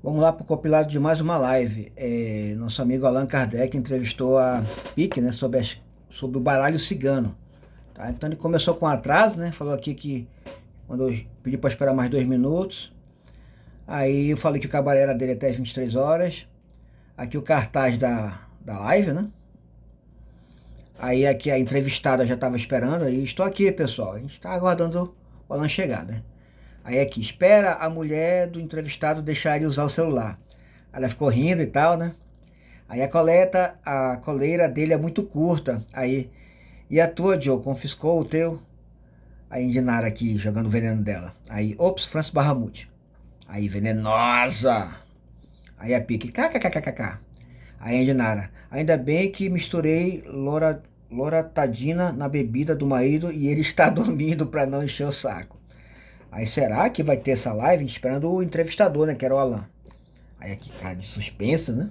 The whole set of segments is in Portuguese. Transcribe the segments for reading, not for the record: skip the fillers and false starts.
Vamos lá para o compilado de mais uma live. Nosso amigo Allan Kardec entrevistou a Pique, né, sobre o baralho cigano. Tá? Então ele começou com atraso, né? Falou aqui que quando eu pedi para esperar mais 2 minutos. Aí eu falei que o cabaré era dele até as 23 horas. Aqui o cartaz da live, né? Aí aqui a entrevistada já estava esperando. Aí estou aqui, pessoal. A gente está aguardando o Allan chegar, né? Aí aqui, espera a mulher do entrevistado deixar ele usar o celular. Ela ficou rindo e tal, né? Aí a coleira dele é muito curta. Aí, e a tua, Joe, confiscou o teu? Aí Indinara aqui, jogando o veneno dela. Aí, ops, Francis Barramute. Aí, venenosa. Aí a Pique, kkkkkk. Aí Indinara, ainda bem que misturei loratadina na bebida do marido e ele está dormindo para não encher o saco. Aí será que vai ter essa live? A gente esperando o entrevistador, né, que era o Allan. Aí aqui, cara de suspense, né?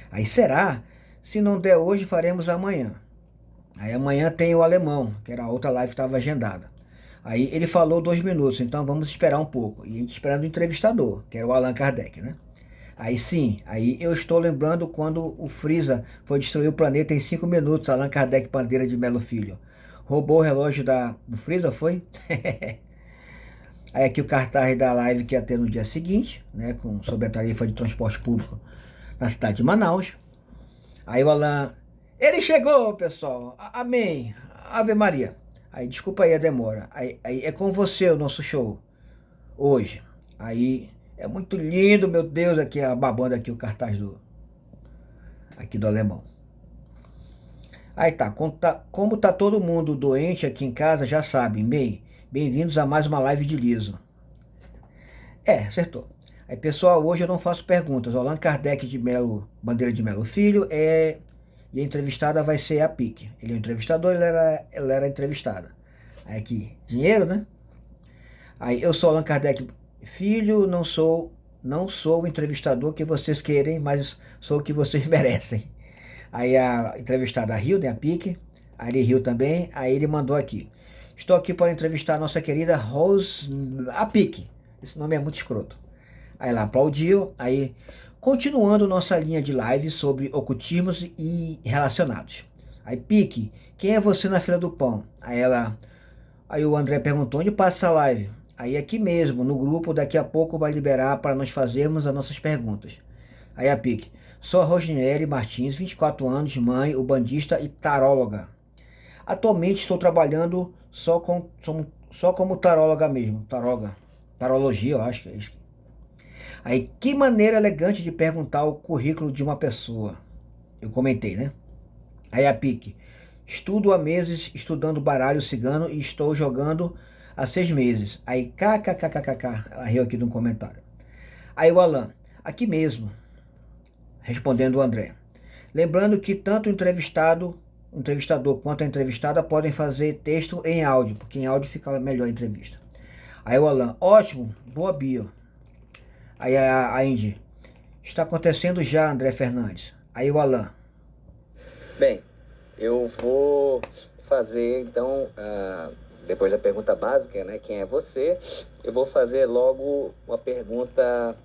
Aí será? Se não der hoje, faremos amanhã. Aí amanhã tem o alemão, que era a outra live que estava agendada. Aí ele falou 2 minutos, então vamos esperar um pouco. E a gente esperando o entrevistador, que era o Allan Kardec, né? Aí sim, aí eu estou lembrando quando o Freeza foi destruir o planeta em 5 minutos, Allan Kardec Bandeira de Melo Filho. Roubou o relógio do Freeza, foi? Aí aqui o cartaz da live que ia ter no dia seguinte, né? Sobre a tarifa de transporte público na cidade de Manaus. Aí o Alan, ele chegou, pessoal. Amém. Ave Maria. Aí, desculpa aí a demora. Aí é com você o nosso show hoje. Aí é muito lindo, meu Deus, aqui babando aqui o cartaz aqui do alemão. Aí tá, como tá todo mundo doente aqui em casa, já sabem, bem-vindos a mais uma live de liso. Acertou. Aí, pessoal, hoje eu não faço perguntas. O Allan Kardec de Melo, Bandeira de Melo Filho, e a entrevistada vai ser a Pique. Ele é o entrevistador, ela era a entrevistada. Aí aqui, dinheiro, né? Aí, eu sou Allan Kardec Filho, não sou o entrevistador que vocês querem, mas sou o que vocês merecem. Aí a entrevistada riu, né, a Pique. Aí ele riu também. Aí ele mandou aqui. Estou aqui para entrevistar a nossa querida Rose, a Pique. Esse nome é muito escroto. Aí ela aplaudiu, aí continuando nossa linha de live sobre ocultismos e relacionados. Aí Pique, quem é você na fila do pão? Aí o André perguntou, onde passa essa live? Aí aqui mesmo, no grupo, daqui a pouco vai liberar para nós fazermos as nossas perguntas. Aí a Pique, sou a Rosniele Martins, 24 anos, mãe, ubandista e taróloga. Atualmente estou trabalhando só como taróloga mesmo, tarologia, eu acho que é isso. Aí, que maneira elegante de perguntar o currículo de uma pessoa. Eu comentei, né? Aí a Pique. Estudo há meses estudando baralho cigano e estou jogando há 6 meses. Aí, kkkkkk. Ela riu aqui de um comentário. Aí o Alan. Aqui mesmo. Respondendo o André. Lembrando que tanto o entrevistador quanto a entrevistada podem fazer texto em áudio, porque em áudio fica melhor a entrevista. Aí o Alan. Ótimo. Boa bio. Aí a Indy. Está acontecendo já, André Fernandes. Aí o Alan. Bem, eu vou fazer então, depois da pergunta básica, né? Quem é você? Eu vou fazer logo uma pergunta.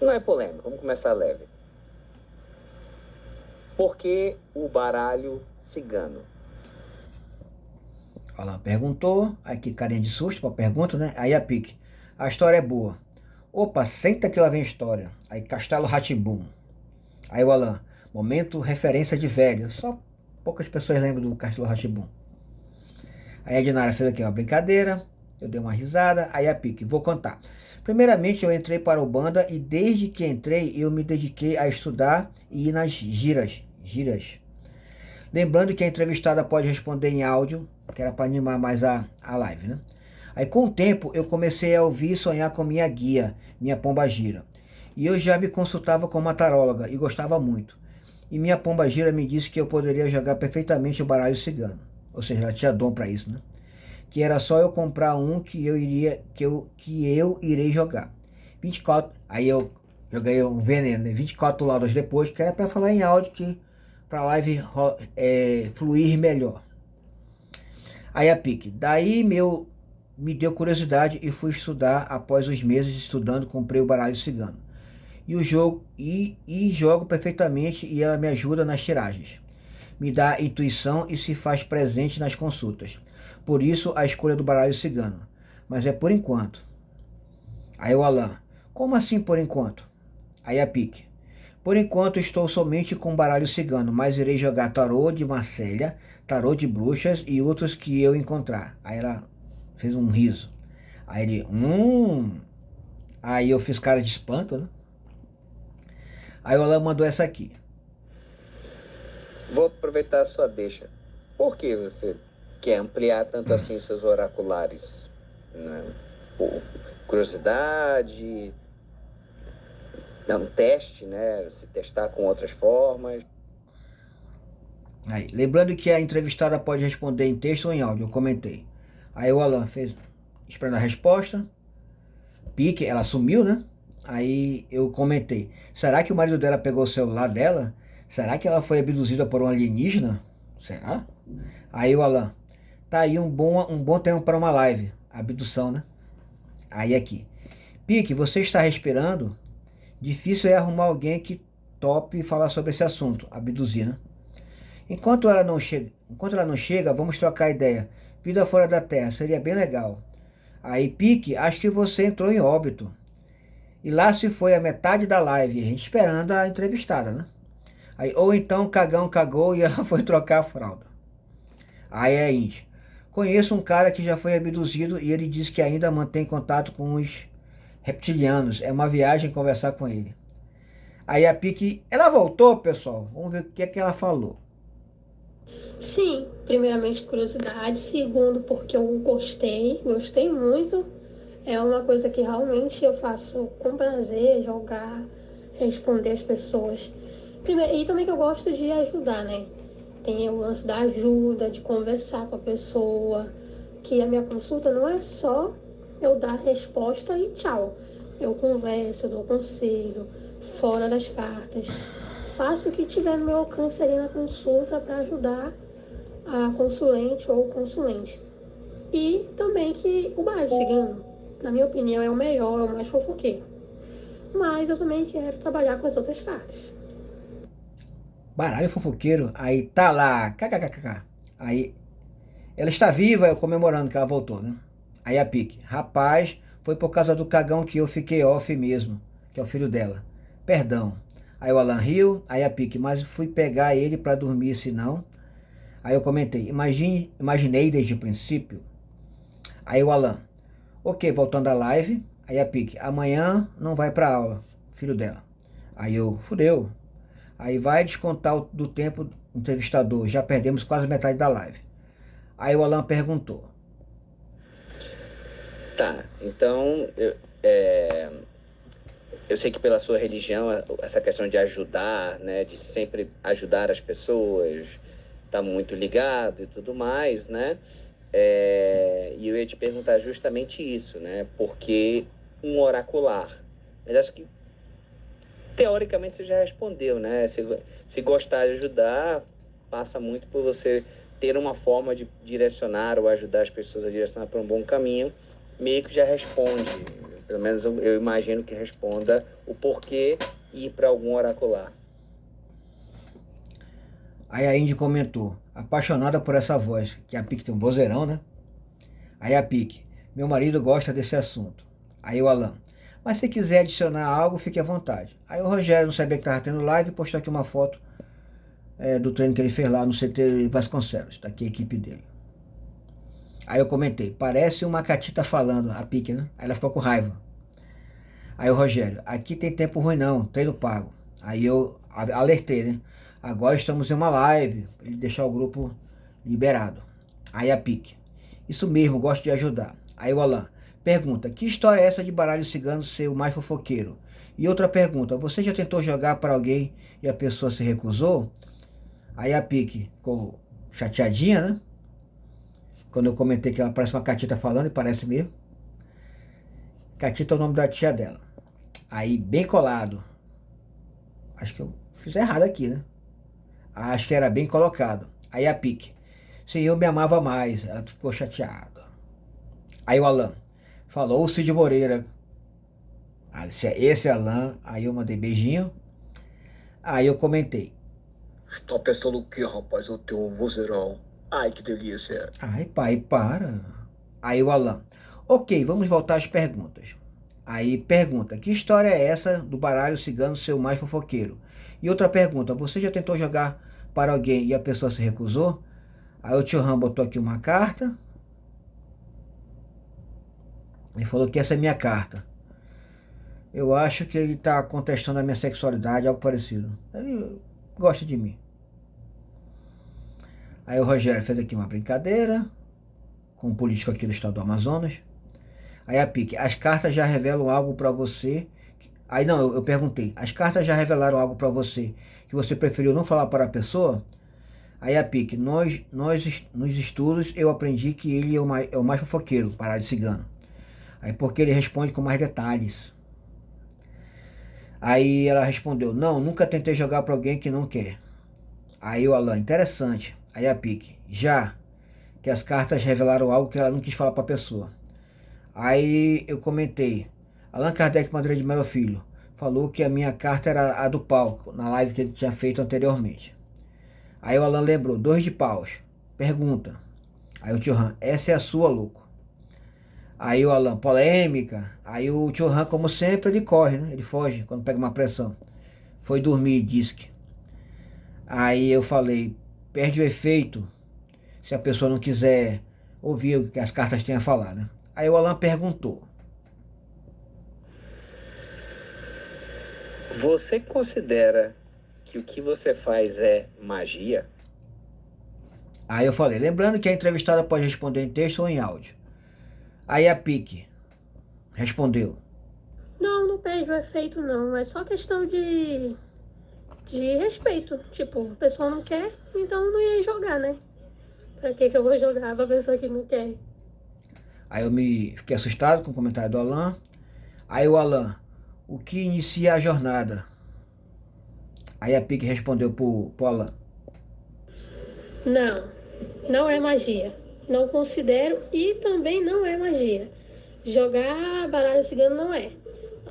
Não é polêmica, vamos começar leve. Por que o baralho cigano? Alan perguntou. Aí que carinha de susto pra pergunta, né? Aí a Pique. A história é boa. Opa, senta que lá vem a história. Aí Castelo Rá-Tim-Bum. Aí o Alan. Momento referência de velho. Só poucas pessoas lembram do Castelo Rá-Tim-Bum. Aí a Dinara fez aqui uma brincadeira. Eu dei uma risada. Aí a Pique. Vou contar. Primeiramente eu entrei para o Banda e desde que entrei eu me dediquei a estudar e ir nas giras. Lembrando que a entrevistada pode responder em áudio, que era para animar mais a live, né? Aí com o tempo eu comecei a ouvir e sonhar com minha guia, minha pombagira. E eu já me consultava com uma taróloga e gostava muito. E minha pombagira me disse que eu poderia jogar perfeitamente o baralho cigano. Ou seja, ela tinha dom para isso, né? Que era só eu comprar um que eu irei jogar. 24, aí eu joguei um veneno, né? 24 horas depois, que era para falar em áudio que para a live fluir melhor. Aí a Pique, daí meu me deu curiosidade e fui estudar. Após os meses estudando, comprei o baralho cigano. E jogo perfeitamente e ela me ajuda nas tiragens. Me dá intuição e se faz presente nas consultas. Por isso a escolha do baralho cigano. Mas é por enquanto. Aí o Alan, como assim por enquanto? Aí a Pique, por enquanto estou somente com baralho cigano, mas irei jogar tarô de Marselha, tarô de bruxas e outros que eu encontrar. Aí ela fez um riso. Aí ele. Aí eu fiz cara de espanto, né? Aí o Alan mandou essa aqui. Vou aproveitar a sua deixa. Por que você quer ampliar tanto assim os seus oraculares? Né? Por curiosidade, um teste, né? Se testar com outras formas. Aí, lembrando que a entrevistada pode responder em texto ou em áudio, eu comentei. Aí o Alan fez, esperando a resposta. Pique, ela sumiu, né? Aí eu comentei, será que o marido dela pegou o celular dela? Será que ela foi abduzida por um alienígena? Será? Aí o Alan, tá aí um bom tempo para uma live. Abdução, né? Aí aqui. Pique, você está respirando? Difícil é arrumar alguém que tope falar sobre esse assunto, abduzir, né? Enquanto ela não chega, vamos trocar ideia. Vida fora da Terra, seria bem legal. Aí, Pique, acho que você entrou em óbito. E lá se foi a metade da live, a gente esperando a entrevistada, né? Aí, ou então o cagão cagou e ela foi trocar a fralda. Aí é Indy. Conheço um cara que já foi abduzido e ele diz que ainda mantém contato com os reptilianos. É uma viagem conversar com ele. Aí a Pique, ela voltou, pessoal. Vamos ver o que é que ela falou. Sim, primeiramente curiosidade, segundo porque eu gostei muito. É uma coisa que realmente eu faço com prazer, jogar, responder as pessoas. E também que eu gosto de ajudar, né? Tem o lance da ajuda, de conversar com a pessoa, que a minha consulta não é só eu dar resposta e tchau. Eu converso, eu dou conselho, fora das cartas. Faço o que tiver no meu alcance ali na consulta para ajudar a consulente ou o consulente. E também que o baralho cigano, na minha opinião, é o melhor, é o mais fofoqueiro. Mas eu também quero trabalhar com as outras cartas. Baralho fofoqueiro, aí tá lá, kkkk. Aí ela está viva, eu comemorando que ela voltou, né? Aí a Pique, rapaz, foi por causa do cagão que eu fiquei off mesmo, que é o filho dela. Perdão. Aí o Alan riu, aí a Pique, mas fui pegar ele pra dormir, se não. Aí eu comentei, imaginei desde o princípio. Aí o Alan, ok, voltando à live. Aí a Pique, amanhã não vai pra aula, filho dela. Aí eu, fudeu. Aí vai descontar do tempo do entrevistador, já perdemos quase metade da live. Aí o Alan perguntou. Tá, então eu sei que pela sua religião, essa questão de ajudar, né, de sempre ajudar as pessoas, tá muito ligado e tudo mais, né? E eu ia te perguntar justamente isso, né? Porque um oracular. Mas acho que, teoricamente, você já respondeu, né? Se gostar de ajudar, passa muito por você ter uma forma de direcionar ou ajudar as pessoas a direcionar para um bom caminho, meio que já responde. Pelo menos eu imagino que responda o porquê ir para algum oracular. Aí a Indy comentou, apaixonada por essa voz, que a Pique tem um vozeirão, né? Aí a Pique, meu marido gosta desse assunto. Aí o Alan, mas se quiser adicionar algo, fique à vontade. Aí o Rogério não sabia que estava tendo live e postou aqui uma foto do treino que ele fez lá no CT Vasconcelos. Tá aqui a equipe dele. Aí eu comentei, parece uma catita falando, a Pique, né? Aí ela ficou com raiva. Aí o Rogério, aqui tem tempo ruim não, treino pago. Aí eu alertei, né? Agora estamos em uma live, pra ele deixar o grupo liberado. Aí a Pique, isso mesmo, gosto de ajudar. Aí o Alan, pergunta, que história é essa de baralho cigano ser o mais fofoqueiro? E outra pergunta, você já tentou jogar para alguém e a pessoa se recusou? Aí a Pique ficou chateadinha, né? Quando eu comentei que ela parece uma catita falando, e parece mesmo. Catita é o nome da tia dela. Aí, bem colado. Acho que eu fiz errado aqui, né? Acho que era bem colocado. Aí a Pique. Se eu me amava mais, ela ficou chateada. Aí o Alan falou, o Cid Moreira. Ah, esse é Alan. Aí eu mandei beijinho. Aí eu comentei. Tá pensando o que, rapaz? O teu vozeirão. Ai, que delícia. Ai, pai, para. Aí o Alan. Ok, vamos voltar às perguntas. Aí pergunta, que história é essa do baralho cigano ser o mais fofoqueiro? E outra pergunta, você já tentou jogar para alguém e a pessoa se recusou? Aí o tio Ram botou aqui uma carta. Ele falou que essa é minha carta. Eu acho que ele está contestando a minha sexualidade, algo parecido. Ele gosta de mim. Aí o Rogério fez aqui uma brincadeira com um político aqui do estado do Amazonas. Aí a Pique, as cartas já revelam algo para você. Aí não, eu perguntei, as cartas já revelaram algo para você que você preferiu não falar para a pessoa? Aí a Pique, nos estudos eu aprendi que ele é o mais fofoqueiro, parar de cigano. Aí porque ele responde com mais detalhes. Aí ela respondeu, não, nunca tentei jogar para alguém que não quer. Aí o Alan, interessante. Aí a Pique, já que as cartas revelaram algo que ela não quis falar para a pessoa. Aí eu comentei, Allan Kardec Bandeira de Melo Filho falou que a minha carta era a do palco, na live que ele tinha feito anteriormente. Aí o Alan lembrou, 2 de paus. Pergunta. Aí o tio Ram, essa é a sua, louco. Aí o Alan, polêmica. Aí o tio Ram, como sempre, ele corre, né? Ele foge quando pega uma pressão. Foi dormir, disse que. Aí eu falei, perde o efeito se a pessoa não quiser ouvir o que as cartas têm a falar, né? Aí o Alan perguntou. Você considera que o que você faz é magia? Aí eu falei, lembrando que a entrevistada pode responder em texto ou em áudio. Aí a Pique respondeu. Não, não perde o efeito não, é só questão de respeito. Tipo, a pessoa não quer, então não ia jogar, né? Pra que eu vou jogar pra pessoa que não quer? Aí eu fiquei assustado com o comentário do Alan. Aí o Alan, o que inicia a jornada? Aí a Pique respondeu pro Alan. Não, não é magia. Não considero e também não é magia. Jogar baralho cigano não é.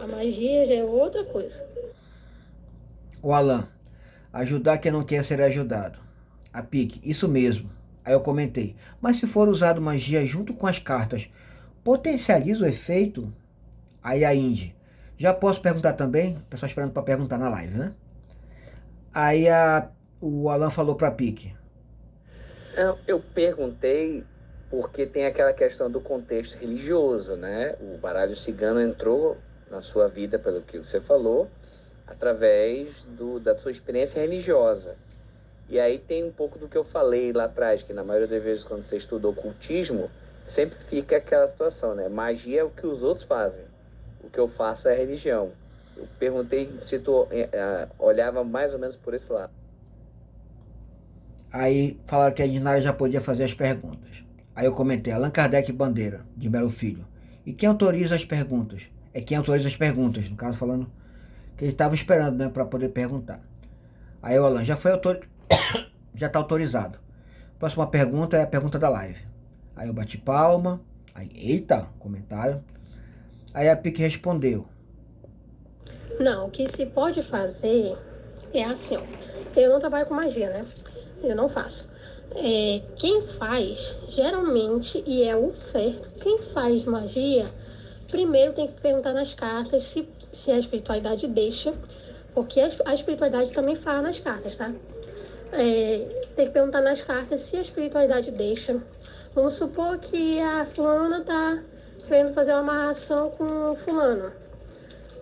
A magia já é outra coisa. O Alan, ajudar quem não quer ser ajudado. A Pique, isso mesmo. Aí eu comentei, mas se for usado magia junto com as cartas, potencializa o efeito? Aí a Indy, já posso perguntar também? O pessoal esperando para perguntar na live, né? Aí o Alan falou para a Pique. Eu perguntei porque tem aquela questão do contexto religioso, né? O baralho cigano entrou na sua vida, pelo que você falou, através da sua experiência religiosa. E aí tem um pouco do que eu falei lá atrás, que na maioria das vezes quando você estuda ocultismo, sempre fica aquela situação, né? Magia é o que os outros fazem. O que eu faço é religião. Eu perguntei se tu olhava mais ou menos por esse lado. Aí falaram que a Dinária já podia fazer as perguntas. Aí eu comentei, Allan Kardec Bandeira, de Melo Filho. E quem autoriza as perguntas? É quem autoriza as perguntas, no caso falando que ele estava esperando, né, para poder perguntar. Aí o Alan, já está autorizado. Próxima pergunta é a pergunta da live. Aí eu bati palma. Aí, eita, comentário. Aí a Pique respondeu. Não, o que se pode fazer é assim, ó. Eu não trabalho com magia, né? Eu não faço. Quem faz, geralmente, e é o certo, quem faz magia, primeiro tem que perguntar nas cartas se a espiritualidade deixa, porque a espiritualidade também fala nas cartas, tá? Tem que perguntar nas cartas se a espiritualidade deixa. Vamos supor que a fulana tá querendo fazer uma amarração com o fulano.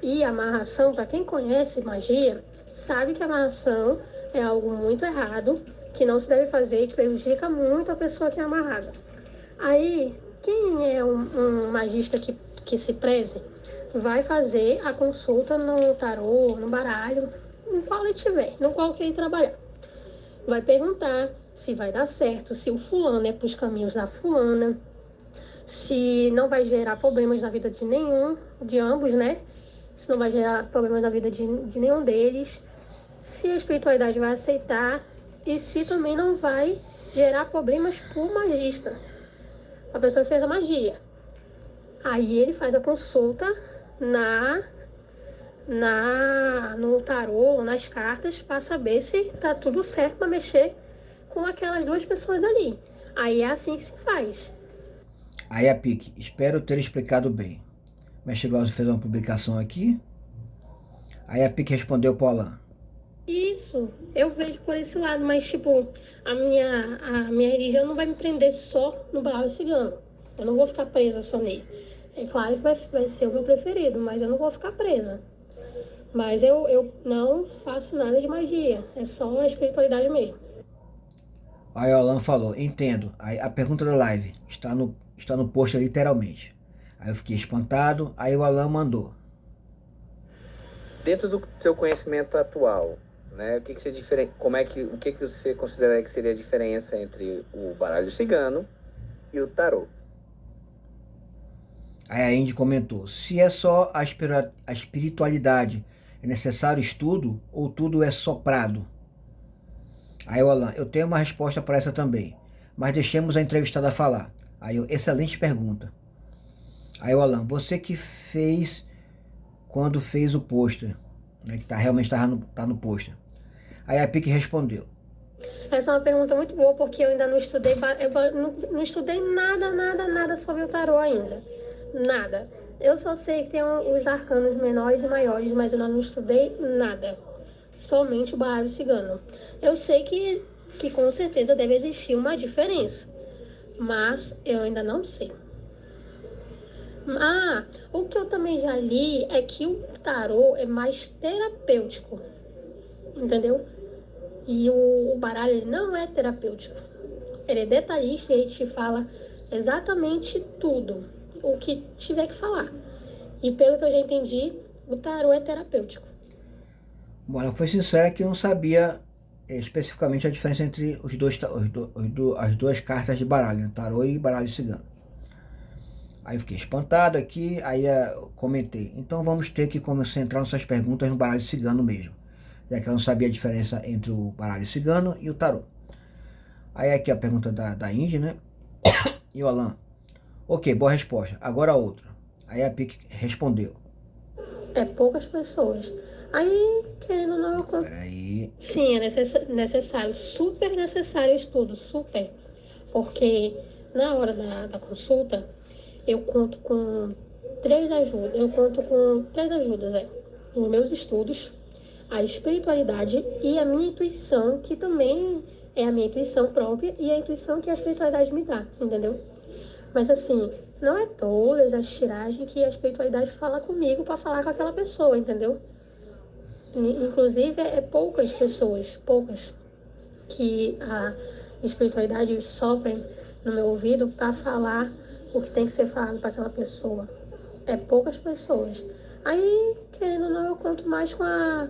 E a amarração, para quem conhece magia, sabe que a amarração é algo muito errado, que não se deve fazer e que prejudica muito a pessoa que é amarrada. Aí, quem é um magista que se preze, vai fazer a consulta no tarô, no baralho, no qual ele tiver, no qual que ele trabalhar. Vai perguntar se vai dar certo, se o fulano é para os caminhos da fulana, se não vai gerar problemas na vida de nenhum, de ambos, né? Se não vai gerar problemas na vida de nenhum deles, se a espiritualidade vai aceitar e se também não vai gerar problemas para o magista, a pessoa que fez a magia. Aí ele faz a consulta no tarô, nas cartas, para saber se tá tudo certo para mexer com aquelas duas pessoas ali. Aí é assim que se faz. Aí a Pique, espero ter explicado bem. O mestre Glaucio fez uma publicação aqui. Aí a Pique respondeu pro Alan. Isso, eu vejo por esse lado, mas tipo, a minha religião não vai me prender só no baralho cigano. Eu não vou ficar presa só nele. É claro que vai ser o meu preferido, mas eu não vou ficar presa. Mas eu não faço nada de magia, é só a espiritualidade mesmo. Aí o Alan falou, entendo. Aí a pergunta da live está no post literalmente. Aí eu fiquei espantado, aí o Alan mandou. Dentro do seu conhecimento atual, né, o que você o que você considera que seria a diferença entre o baralho cigano e o tarô? Aí a Indy comentou, se é só a espiritualidade, é necessário estudo ou tudo é soprado? Aí o Alan, eu tenho uma resposta para essa também, mas deixemos a entrevistada falar. Aí eu, excelente pergunta. Aí o Alan, você que fez quando fez o pôster, né, que realmente tá no pôster. Aí a Pique respondeu. Essa é uma pergunta muito boa, porque eu ainda não estudei, não estudei nada sobre o tarô ainda. Nada. Eu só sei que tem os arcanos menores e maiores, mas eu ainda não estudei nada. Somente o baralho cigano. Eu sei que com certeza deve existir uma diferença, mas eu ainda não sei. O que eu também já li é que o tarô é mais terapêutico, entendeu? E o baralho ele não é terapêutico. Ele é detalhista e ele te fala exatamente tudo, o que tiver que falar. E pelo que eu já entendi, o tarô é terapêutico. Bom, ela foi sincera que não sabia especificamente a diferença entre as duas cartas de baralho, né? Tarô e baralho cigano. Aí eu fiquei espantado aqui, aí eu comentei. Então vamos ter que concentrar nossas perguntas no baralho cigano mesmo, já que ela não sabia a diferença entre o baralho cigano e o tarô. Aí aqui a pergunta da Indy, né? E o Alan. Ok, boa resposta. Agora a outra. Aí a Pique respondeu. É poucas pessoas. Aí, querendo ou não, eu conto. Peraí. Sim, é necessário, super necessário estudo, super. Porque na hora da consulta, eu conto com três ajudas, os meus estudos, a espiritualidade e a minha intuição, que também é a minha intuição própria e a intuição que a espiritualidade me dá, entendeu? Mas assim, não é todas as tiragens que a espiritualidade fala comigo para falar com aquela pessoa, entendeu? Inclusive, é poucas pessoas, que a espiritualidade sopra no meu ouvido para falar o que tem que ser falado para aquela pessoa. É poucas pessoas. Aí, querendo ou não, eu conto mais com a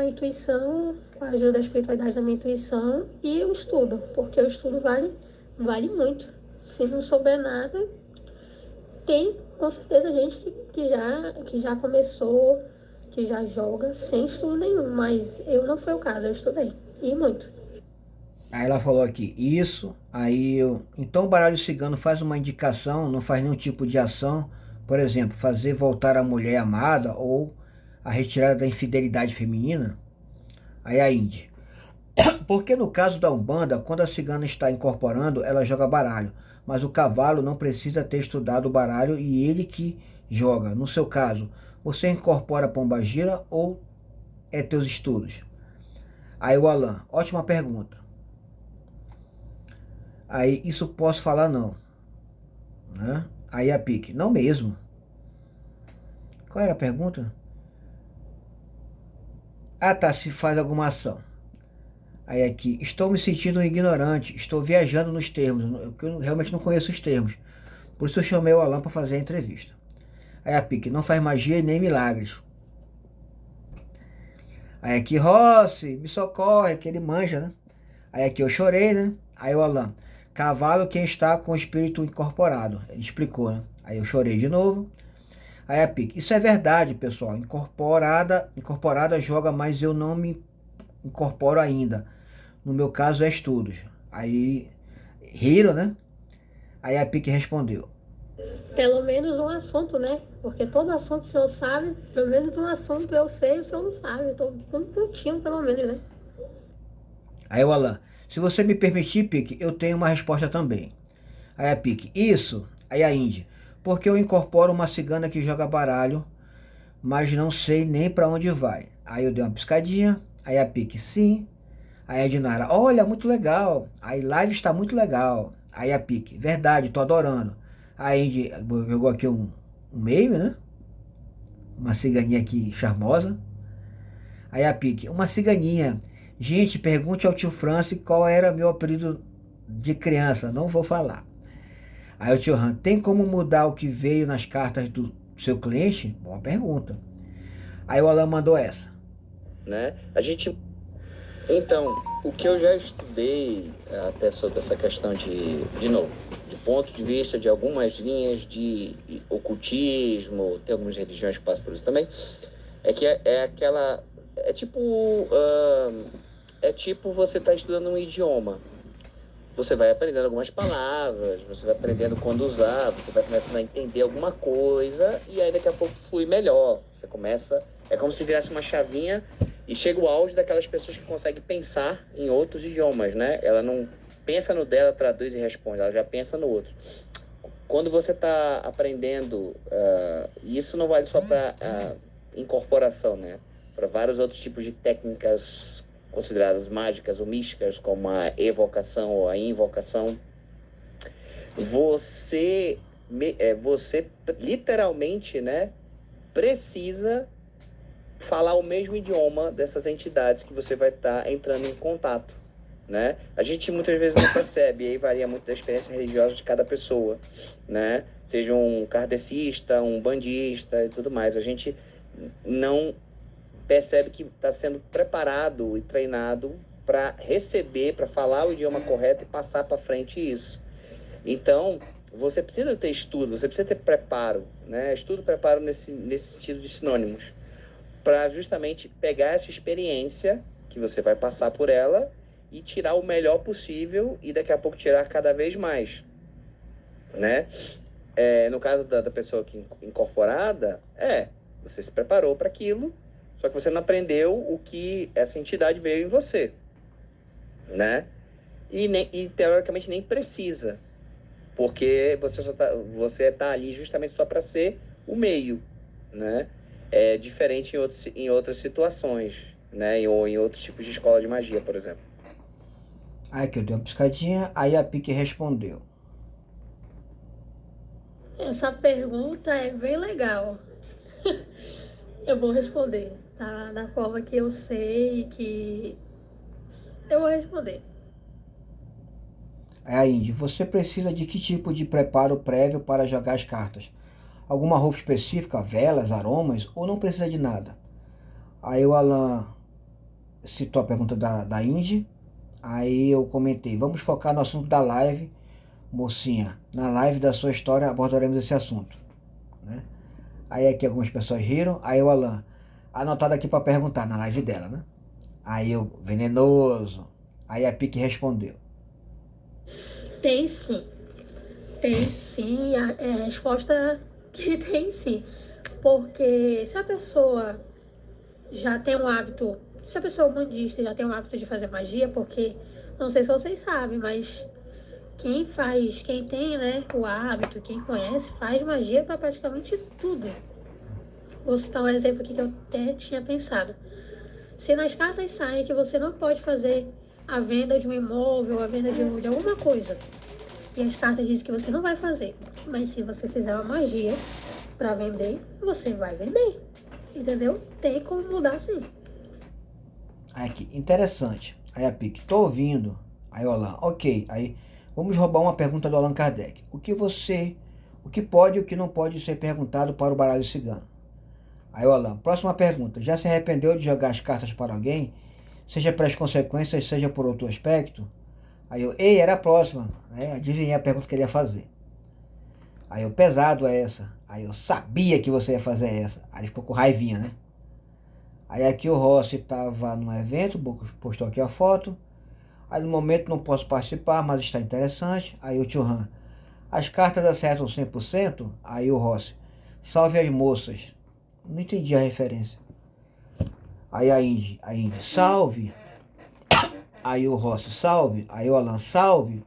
intuição, com a ajuda da espiritualidade da minha intuição e o estudo, porque o estudo vale muito. Se não souber nada, tem com certeza gente que já começou, que já joga sem estudo nenhum, mas eu não foi o caso, eu estudei, e muito. Aí ela falou aqui, isso, aí eu... Então o baralho cigano faz uma indicação, não faz nenhum tipo de ação, por exemplo, fazer voltar a mulher amada ou a retirada da infidelidade feminina? Aí a Indy. Porque no caso da Umbanda, quando a cigana está incorporando, ela joga baralho, mas o cavalo não precisa ter estudado o baralho e ele que joga. No seu caso, você incorpora pombagira ou é teus estudos? Aí o Alan, ótima pergunta. Aí, isso posso falar não, né? Aí a Pique, não mesmo. Qual era a pergunta? Ah, tá, se faz alguma ação. Aí aqui, estou me sentindo ignorante, estou viajando nos termos, eu realmente não conheço os termos. Por isso eu chamei o Alan para fazer a entrevista. Aí a Pique, não faz magia e nem milagres. Aí aqui, Rossi, me socorre, que ele manja, né? Aí aqui eu chorei, né? Aí o Alan, cavalo quem está com o espírito incorporado. Ele explicou, né? Aí eu chorei de novo. Aí a Pique, isso é verdade, pessoal. Incorporada joga, mas eu não me incorporo ainda. No meu caso é estudos. Aí riram, né? Aí a Pique respondeu. Pelo menos um assunto, né? Porque todo assunto o senhor sabe, pelo menos um assunto eu sei, o senhor não sabe. Eu tô com um pontinho, pelo menos, né? Aí o Alan, se você me permitir, Pique, eu tenho uma resposta também. Aí a Pique, isso. Aí a Indy, porque eu incorporo uma cigana que joga baralho, mas não sei nem para onde vai. Aí eu dei uma piscadinha, aí a Pique, sim. Aí a Dinara, olha, muito legal. Aí live está muito legal. Aí a Pique, verdade, tô adorando. Aí a Indy jogou aqui um meio, né? Uma ciganinha aqui charmosa. Aí a Pique, uma ciganinha. Gente, pergunte ao tio Francis qual era meu apelido de criança. Não vou falar. Aí o tio Han, tem como mudar o que veio nas cartas do seu cliente? Boa pergunta. Aí o Alan mandou essa. Né? A gente Então, o que eu já estudei até sobre essa questão de novo, de ponto de vista de algumas linhas de ocultismo, tem algumas religiões que passam por isso também, é que é aquela, é tipo você está estudando um idioma. Você vai aprendendo algumas palavras, você vai aprendendo quando usar, você vai começando a entender alguma coisa e aí daqui a pouco flui melhor. Você começa, é como se virasse uma chavinha e chega o auge daquelas pessoas que conseguem pensar em outros idiomas, né? Ela não pensa no dela, traduz e responde, ela já pensa no outro. Quando você está aprendendo, e isso não vale só para incorporação, né? Para vários outros tipos de técnicas consideradas mágicas ou místicas, como a evocação ou a invocação, você literalmente, né, precisa falar o mesmo idioma dessas entidades que você vai estar entrando em contato, né? A gente muitas vezes não percebe, e aí varia muito da experiência religiosa de cada pessoa, né? Seja um kardecista, um bandista e tudo mais. A gente não percebe que está sendo preparado e treinado para receber, para falar o idioma correto e passar para frente isso. Então, você precisa ter estudo, você precisa ter preparo, né? Estudo e preparo nesse sentido de sinônimos, para justamente pegar essa experiência que você vai passar por ela e tirar o melhor possível e daqui a pouco tirar cada vez mais, né? No caso da pessoa que incorporada, você se preparou para aquilo, só que você não aprendeu o que essa entidade veio em você, né? E teoricamente nem precisa, porque você tá ali justamente só para ser o meio, né? É diferente em outras situações, né? Ou em outros tipos de escola de magia, por exemplo. Aí que eu dei uma piscadinha, aí a Pique respondeu. Essa pergunta é bem legal. Eu vou responder, tá? Da forma que eu sei que eu vou responder. Aí a Indy, você precisa de que tipo de preparo prévio para jogar as cartas? Alguma roupa específica, velas, aromas, ou não precisa de nada? Aí o Alan citou a pergunta da Indy. Aí eu comentei, vamos focar no assunto da live, mocinha. Na live da sua história abordaremos esse assunto, né? Aí aqui algumas pessoas riram. Aí o Alan, anotado aqui para perguntar na live dela, né? Aí eu, venenoso. Aí a Pique respondeu. Tem sim. Tem sim. A resposta que tem sim. Porque se a pessoa já tem um hábito, se a pessoa é bandista já tem um hábito de fazer magia, porque não sei se vocês sabem, mas quem tem, né, o hábito, quem conhece, faz magia para praticamente tudo. Vou citar um exemplo aqui que eu até tinha pensado. Se nas cartas saem que você não pode fazer a venda de um imóvel, a venda de alguma coisa, e as cartas dizem que você não vai fazer, mas se você fizer uma magia para vender, você vai vender. Entendeu? Tem como mudar sim. Aí aqui, interessante. Aí a Pique, tô ouvindo. Aí o Alan, ok. Aí vamos roubar uma pergunta do Allan Kardec. O que pode e o que não pode ser perguntado para o baralho cigano? Aí o Alan, próxima pergunta. Já se arrependeu de jogar as cartas para alguém? Seja pelas consequências, seja por outro aspecto? Aí eu, ei, era a próxima. Né? Adivinhei a pergunta que ele ia fazer. Aí eu, pesado é essa. Aí eu sabia que você ia fazer essa. Aí ele ficou com raivinha, né? Aí aqui o Rossi estava num evento, postou aqui a foto. Aí no momento não posso participar, mas está interessante. Aí o tio Han, As cartas acertam 100%? Aí o Rossi, salve as moças. Não entendi a referência. Aí a Indy, salve. Aí o Rossi, salve. Aí o Alan, salve.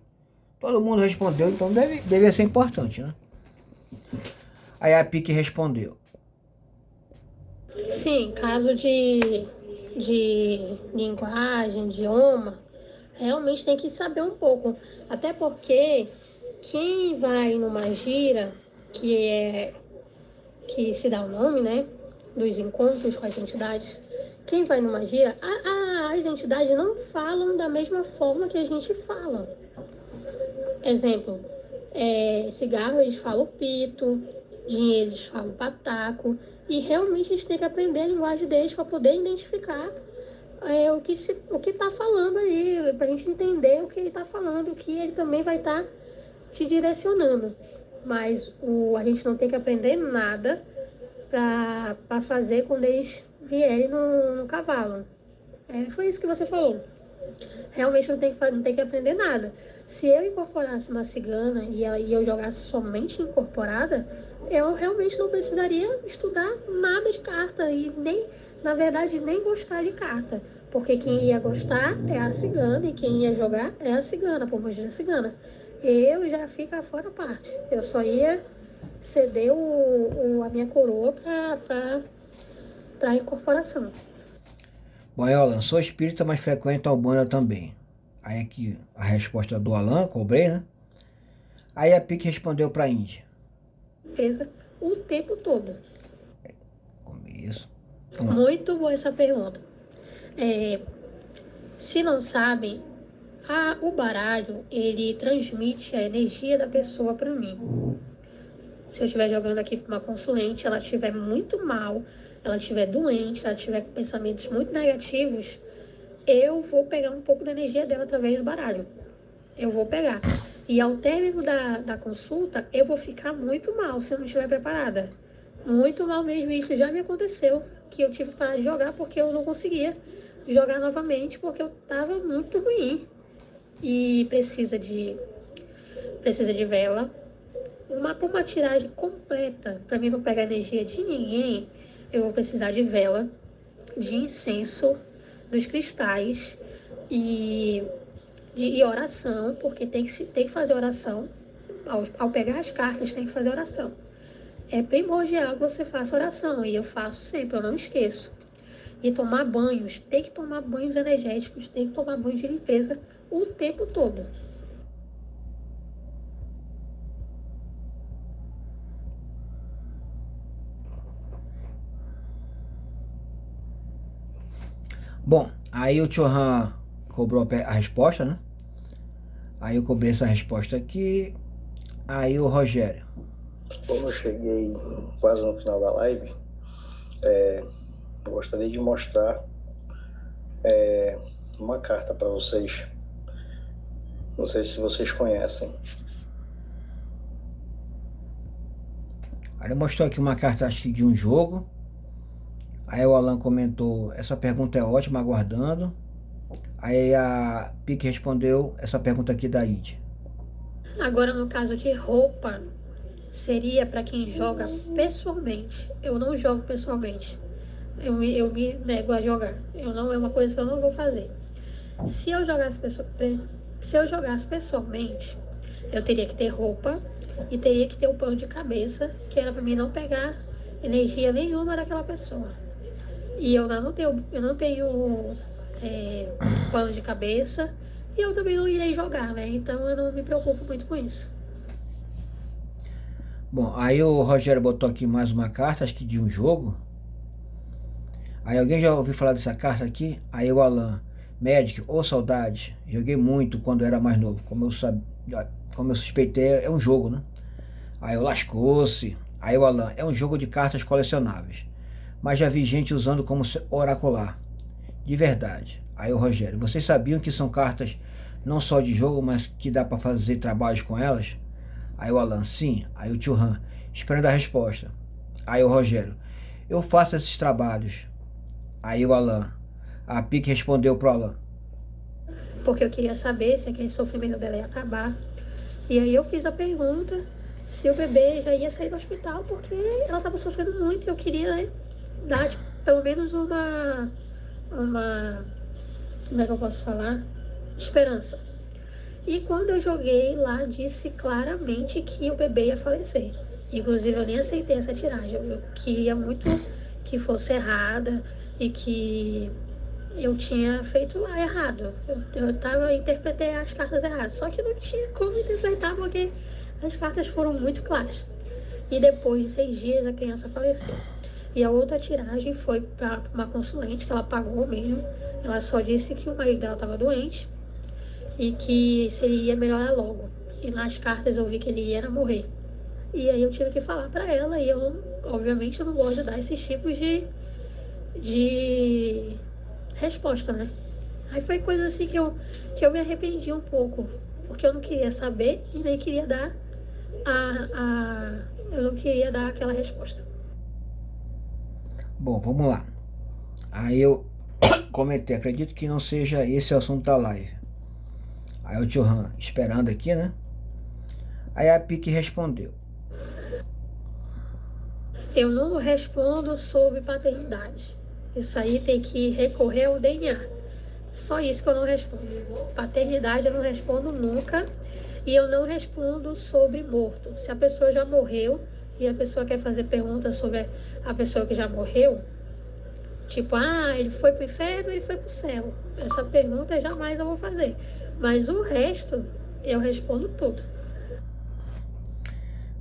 Todo mundo respondeu, então deve ser importante, né? Aí a Pique respondeu. Sim, caso de linguagem, idioma, realmente tem que saber um pouco. Até porque quem vai numa gira, que se dá o nome, né? Dos encontros com as entidades, quem vai numa gira, as entidades não falam da mesma forma que a gente fala. Exemplo, cigarro eles falam pito, dinheiro eles falam pataco, e realmente a gente tem que aprender a linguagem deles para poder identificar o que está falando aí, para a gente entender o que ele está falando, o que ele também vai estar te direcionando. Mas a gente não tem que aprender nada para fazer quando eles vierem no cavalo. Foi isso que você falou. Realmente não tem que aprender nada. Se eu incorporasse uma cigana e eu jogasse somente incorporada, eu realmente não precisaria estudar nada de carta e na verdade, nem gostar de carta. Porque quem ia gostar é a cigana e quem ia jogar é a cigana, por magia da cigana. Eu já fico fora parte. Eu só ia ceder a minha coroa para a incorporação. Bom, Alan, sou espírita, mas frequento a Umbanda também. Aí aqui a resposta do Alan, cobrei, né? Aí a Pique respondeu pra Índia. Fez o tempo todo. Começo. Muito boa essa pergunta. Se não sabem, o baralho, ele transmite a energia da pessoa para mim. Se eu estiver jogando aqui para uma consulente, ela estiver muito mal, ela estiver doente, ela estiver com pensamentos muito negativos, eu vou pegar um pouco da energia dela através do baralho. Eu vou pegar. E ao término da consulta, eu vou ficar muito mal se eu não estiver preparada. Muito mal mesmo. Isso já me aconteceu, que eu tive que parar de jogar porque eu não conseguia jogar novamente, porque eu estava muito ruim. E precisa de vela. Uma tiragem completa, para mim não pegar energia de ninguém, eu vou precisar de vela, de incenso, dos cristais e oração, porque tem que fazer oração. Ao pegar as cartas, tem que fazer oração. É primordial que você faça oração, e eu faço sempre, eu não esqueço. E tomar banhos, tem que tomar banhos energéticos, tem que tomar banhos de limpeza o tempo todo. Bom, aí o Churran cobrou a resposta, né? Aí eu cobrei essa resposta aqui. Aí o Rogério. Como eu cheguei quase no final da live, eu gostaria de mostrar uma carta para vocês. Não sei se vocês conhecem. Aí ele mostrou aqui uma carta, acho que de um jogo. Aí o Alan comentou, essa pergunta é ótima, aguardando. Aí a Pique respondeu essa pergunta aqui da Índia. Agora, no caso de roupa, seria para quem joga pessoalmente. Eu não jogo pessoalmente. Eu me nego a jogar. Não é uma coisa que eu não vou fazer. Se eu jogasse pessoalmente, eu teria que ter roupa e teria que ter o pano de cabeça, que era para mim não pegar energia nenhuma daquela pessoa. E eu não tenho pano de cabeça e eu também não irei jogar, né? Então eu não me preocupo muito com isso. Bom, aí o Rogério botou aqui mais uma carta, acho que de um jogo. Aí alguém já ouviu falar dessa carta aqui? Aí o Alan, Magic ou Saudade, joguei muito quando era mais novo. Como eu suspeitei, é um jogo, né? Aí eu lascou-se. Aí o Alan, é um jogo de cartas colecionáveis, mas já vi gente usando como oracular. De verdade. Aí o Rogério, vocês sabiam que são cartas não só de jogo, mas que dá para fazer trabalhos com elas? Aí o Alan, sim. Aí o Churran, esperando a resposta. Aí o Rogério, eu faço esses trabalhos. Aí o Alan, a Pique respondeu pro Alan. Porque eu queria saber se aquele sofrimento dela ia acabar. E aí eu fiz a pergunta se o bebê já ia sair do hospital, porque ela estava sofrendo muito e eu queria, né, dar tipo, pelo menos uma, como é que eu posso falar? Esperança. E quando eu joguei lá, disse claramente que o bebê ia falecer. Inclusive, eu nem aceitei essa tiragem. Eu queria muito que fosse errada e que eu tinha feito lá errado. Eu interpretei as cartas erradas. Só que não tinha como interpretar porque as cartas foram muito claras. E depois de 6 dias, a criança faleceu. E a outra tiragem foi para uma consulente, que ela pagou mesmo. Ela só disse que o marido dela estava doente e que seria melhorar logo. E nas cartas eu vi que ele ia morrer. E aí eu tive que falar para ela, e eu, obviamente, eu não gosto de dar esses tipos de resposta, né? Aí foi coisa assim que eu me arrependi um pouco, porque eu não queria saber e nem queria dar eu não queria dar aquela resposta. Bom, vamos lá. Aí eu comentei, acredito que não seja esse o assunto da live. Aí o tio Han esperando aqui, né? Aí a Pique respondeu. Eu não respondo sobre paternidade. Isso aí tem que recorrer ao DNA. Só isso que eu não respondo. Paternidade eu não respondo nunca. E eu não respondo sobre morto. Se a pessoa já morreu e a pessoa quer fazer perguntas sobre a pessoa que já morreu, tipo, ele foi pro inferno, ele foi pro céu. Essa pergunta jamais eu vou fazer. Mas o resto, eu respondo tudo.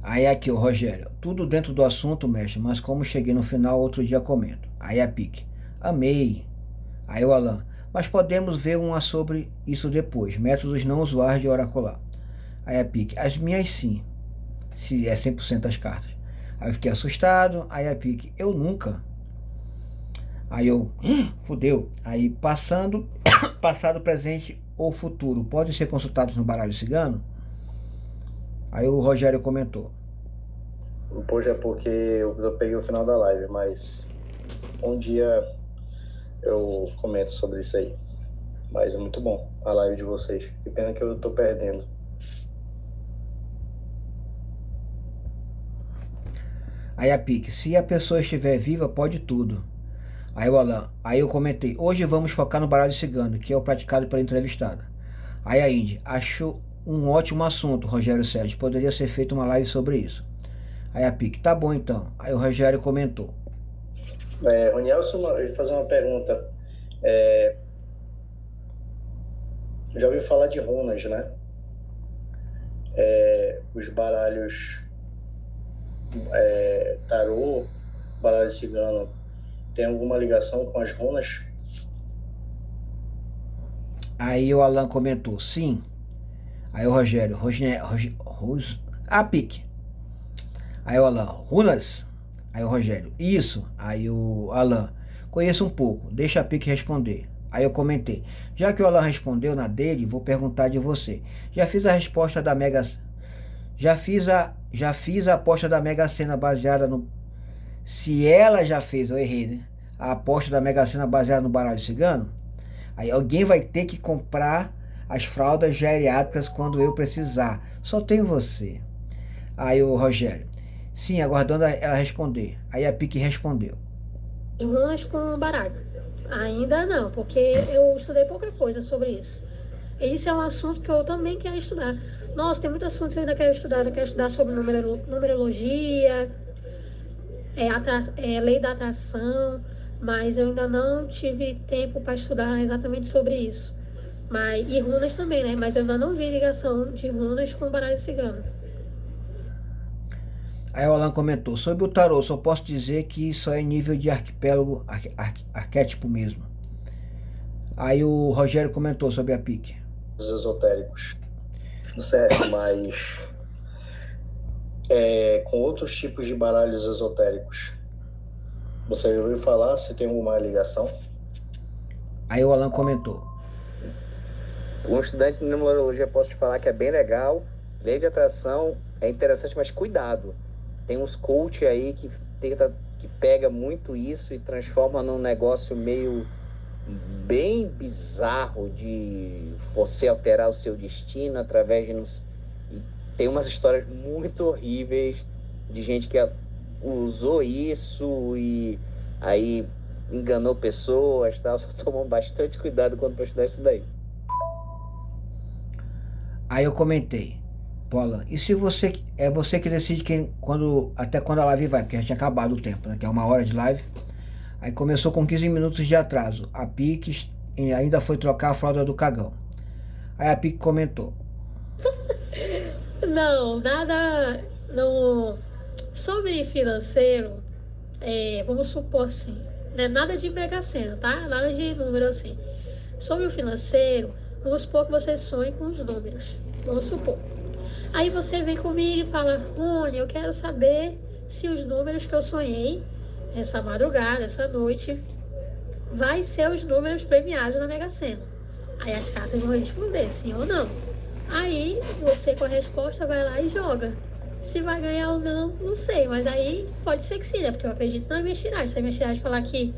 Aí aqui o Rogério, tudo dentro do assunto, mestre, mas como cheguei no final, outro dia comento. Aí a Pique, amei. Aí o Alan, mas podemos ver uma sobre isso depois, métodos não usuais de oracular. Aí a Pique, as minhas sim, se é 100% as cartas. Aí eu fiquei assustado, aí a Pique, eu nunca. Aí eu, fudeu. Aí passado, presente ou futuro, podem ser consultados no baralho cigano? Aí o Rogério comentou. Poxa, é porque eu peguei o final da live, mas um dia eu comento sobre isso aí. Mas é muito bom a live de vocês. Que pena que eu tô perdendo. Aí a Pique, se a pessoa estiver viva, pode tudo. Aí o Alan, aí eu comentei, hoje vamos focar no baralho cigano, que é o praticado pela entrevistada. Aí a Indy, achou um ótimo assunto, Rogério Sérgio, poderia ser feita uma live sobre isso. Aí a Pique, tá bom então. Aí o Rogério comentou. Ronielson, eu vou fazer uma pergunta. Já ouviu falar de runas, né? Os baralhos tarô, baralho cigano, tem alguma ligação com as runas? Aí o Alan comentou, sim. Aí o Rogério, Pique. Aí o Alan, runas? Aí o Rogério, isso. Aí o Alan, conheço um pouco, deixa a Pique responder. Aí eu comentei, já que o Alan respondeu na dele, vou perguntar de você. Já fiz a resposta da Mega... Já fiz a aposta da Mega Sena baseada no... Se ela já fez, eu errei, né? A aposta da Mega Sena baseada no baralho cigano. Aí alguém vai ter que comprar as fraldas geriátricas quando eu precisar. Só tenho você. Aí o Rogério, sim, aguardando ela responder. Aí a Pique respondeu. Runas com baralho. Ainda não, porque eu estudei pouca coisa sobre isso. Esse é um assunto que eu também quero estudar. Nossa, tem muito assunto que eu ainda quero estudar. Eu quero estudar sobre numerologia, lei da atração, mas eu ainda não tive tempo para estudar exatamente sobre isso. E runas também, né? Mas eu ainda não vi ligação de runas com baralho cigano. Aí o Alan comentou, sobre o tarô, só posso dizer que só é nível de arquipélago, arquétipo mesmo. Aí o Rogério comentou sobre a Pique. Os esotéricos. Sério, mas com outros tipos de baralhos esotéricos. Você já ouviu falar se tem alguma ligação? Aí o Alan comentou. Um estudante de numerologia, posso te falar que é bem legal. Lei de atração é interessante, mas cuidado. Tem uns coach aí que pega muito isso e transforma num negócio meio bem bizarro de você alterar o seu destino através de... tem umas histórias muito horríveis de gente que usou isso e aí enganou pessoas, tal. Só tomam bastante cuidado quando for estudar isso daí. Aí eu comentei, pô, Alan, e se você que decide até quando a live vai, porque já tinha acabado o tempo, né? Que é 1 hora de live. Aí começou com 15 minutos de atraso. A Pix ainda foi trocar a fralda do cagão. Aí a Pix comentou. Não, nada. Não. Sobre financeiro, vamos supor assim, não é nada de Mega Sena, tá? Nada de número assim. Sobre o financeiro, vamos supor que você sonhe com os números. Vamos supor. Aí você vem comigo e fala, Rony, eu quero saber se os números que eu sonhei essa madrugada, essa noite, vai ser os números premiados na Mega Sena. Aí as cartas vão responder sim ou não. Aí você com a resposta vai lá e joga. Se vai ganhar ou não, não sei. Mas aí pode ser que sim, né? Porque eu acredito na minha tiragem. Se a minha tiragem falar que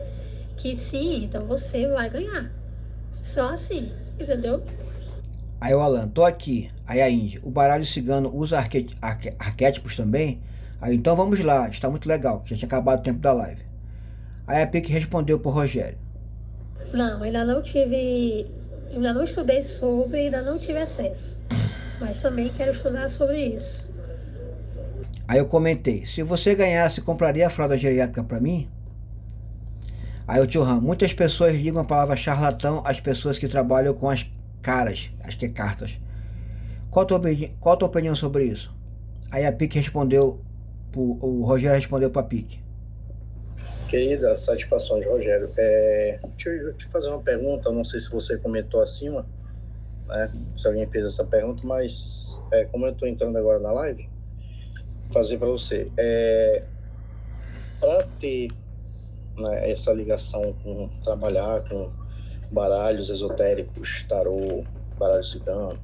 sim, então você vai ganhar. Só assim, entendeu? Aí o Alan, tô aqui. Aí a Indy, o baralho cigano usa arquétipos também? Aí então vamos lá, está muito legal. Já tinha acabado o tempo da live. Aí a Pique respondeu pro Rogério. Não, ainda não estudei sobre, ainda não tive acesso. Mas também quero estudar sobre isso. Aí eu comentei, se você ganhasse, compraria a fralda geriátrica pra mim? Aí o tio Ram, muitas pessoas ligam a palavra charlatão às pessoas que trabalham com as caras, acho que é cartas. Qual a tua opinião sobre isso? Aí a Pique respondeu, o Rogério respondeu pra Pique. Querida, satisfações, Rogério. Deixa eu te fazer uma pergunta, não sei se você comentou acima, né? Se alguém fez essa pergunta, mas como eu estou entrando agora na live, vou fazer para você. Para ter, né, essa ligação com trabalhar com baralhos esotéricos, tarô, baralho cigano,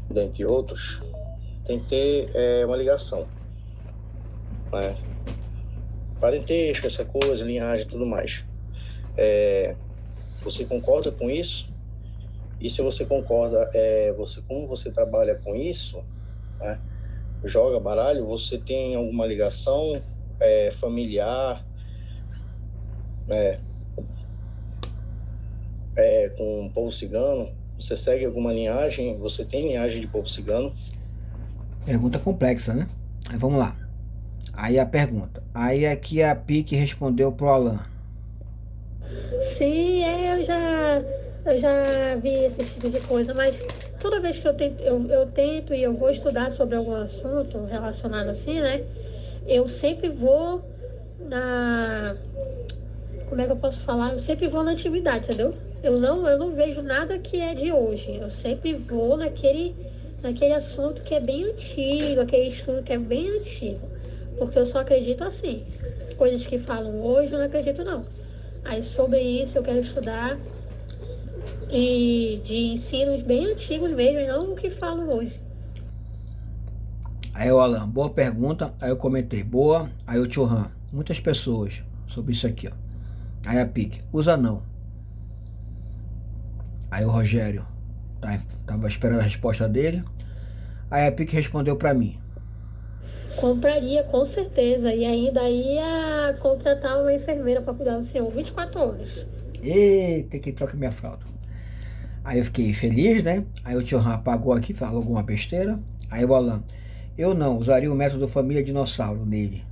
dentre outros, tem que ter uma ligação, né? Parentesco, essa coisa, linhagem e tudo mais. Você concorda com isso? E se você concorda, como você trabalha com isso, né, joga baralho, você tem alguma ligação familiar com o povo cigano? Você segue alguma linhagem? Você tem linhagem de povo cigano? Pergunta complexa, né? Aí vamos lá. Aí a pergunta. Aí aqui a Pique respondeu pro Alan. Sim, eu já vi esse tipo de coisa, mas toda vez que eu tento e eu vou estudar sobre algum assunto relacionado assim, né? Eu sempre vou como é que eu posso falar? Eu sempre vou na antiguidade, entendeu? Eu não vejo nada que é de hoje. Eu sempre vou naquele assunto que é bem antigo, aquele estudo que é bem antigo. Porque eu só acredito assim. Coisas que falam hoje, eu não acredito não. Aí sobre isso eu quero estudar de ensinos bem antigos mesmo, e não o que falam hoje. Aí o Alan, boa pergunta. Aí eu comentei, boa. Aí o tio Ram, muitas pessoas sobre isso aqui, ó. Aí a Pique, usa não. Aí o Rogério tava esperando a resposta dele. Aí a Pique respondeu pra mim. Compraria, com certeza. E ainda ia contratar uma enfermeira para cuidar do senhor 24 horas. Eita, que troca minha fralda. Aí eu fiquei feliz, né? Aí o tio Ram apagou aqui, falou alguma besteira. Aí o Alan, eu não, usaria o método família dinossauro nele.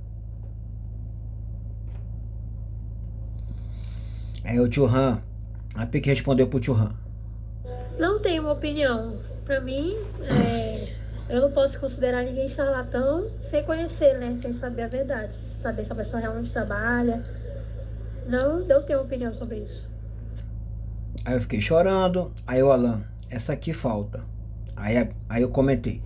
Aí o tio Ram, a Pique respondeu pro tio Ram. Não tenho uma opinião. Para mim, eu não posso considerar ninguém charlatão sem conhecer, né? Sem saber a verdade. Saber se a pessoa realmente trabalha. Não tenho opinião sobre isso. Aí eu fiquei chorando. Aí o Alan, essa aqui falta. Aí eu comentei.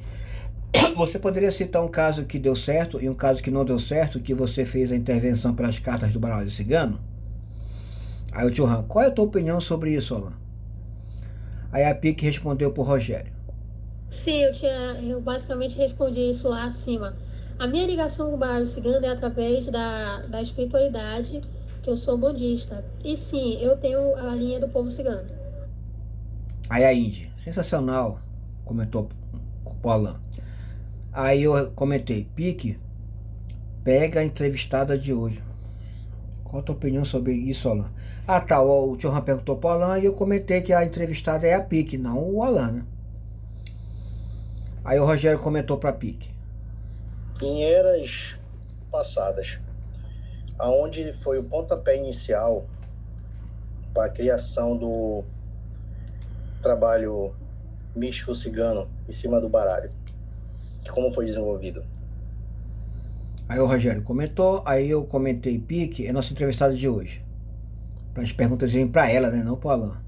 Você poderia citar um caso que deu certo e um caso que não deu certo, que você fez a intervenção pelas cartas do baralho cigano? Aí o tio Ram, qual é a tua opinião sobre isso, Alan? Aí a Pique respondeu pro Rogério. Sim, eu basicamente respondi isso lá acima. A minha ligação com o baralho cigano é através da espiritualidade, que eu sou budista. E sim, eu tenho a linha do povo cigano. Aí a Indy, sensacional, comentou pro Alan. Aí eu comentei, Pique, pega a entrevistada de hoje. Qual a tua opinião sobre isso, Alan? Ah, tá, o tio Ram perguntou pro Alan e eu comentei que a entrevistada é a Pique, não o Alan, né? Aí o Rogério comentou pra Pique. Em eras passadas, aonde foi o pontapé inicial para a criação do trabalho místico cigano em cima do baralho? Como foi desenvolvido? Aí o Rogério comentou, aí eu comentei, Pique, é nossa entrevistada de hoje. Para as perguntas irem para ela, né, não pro Alan.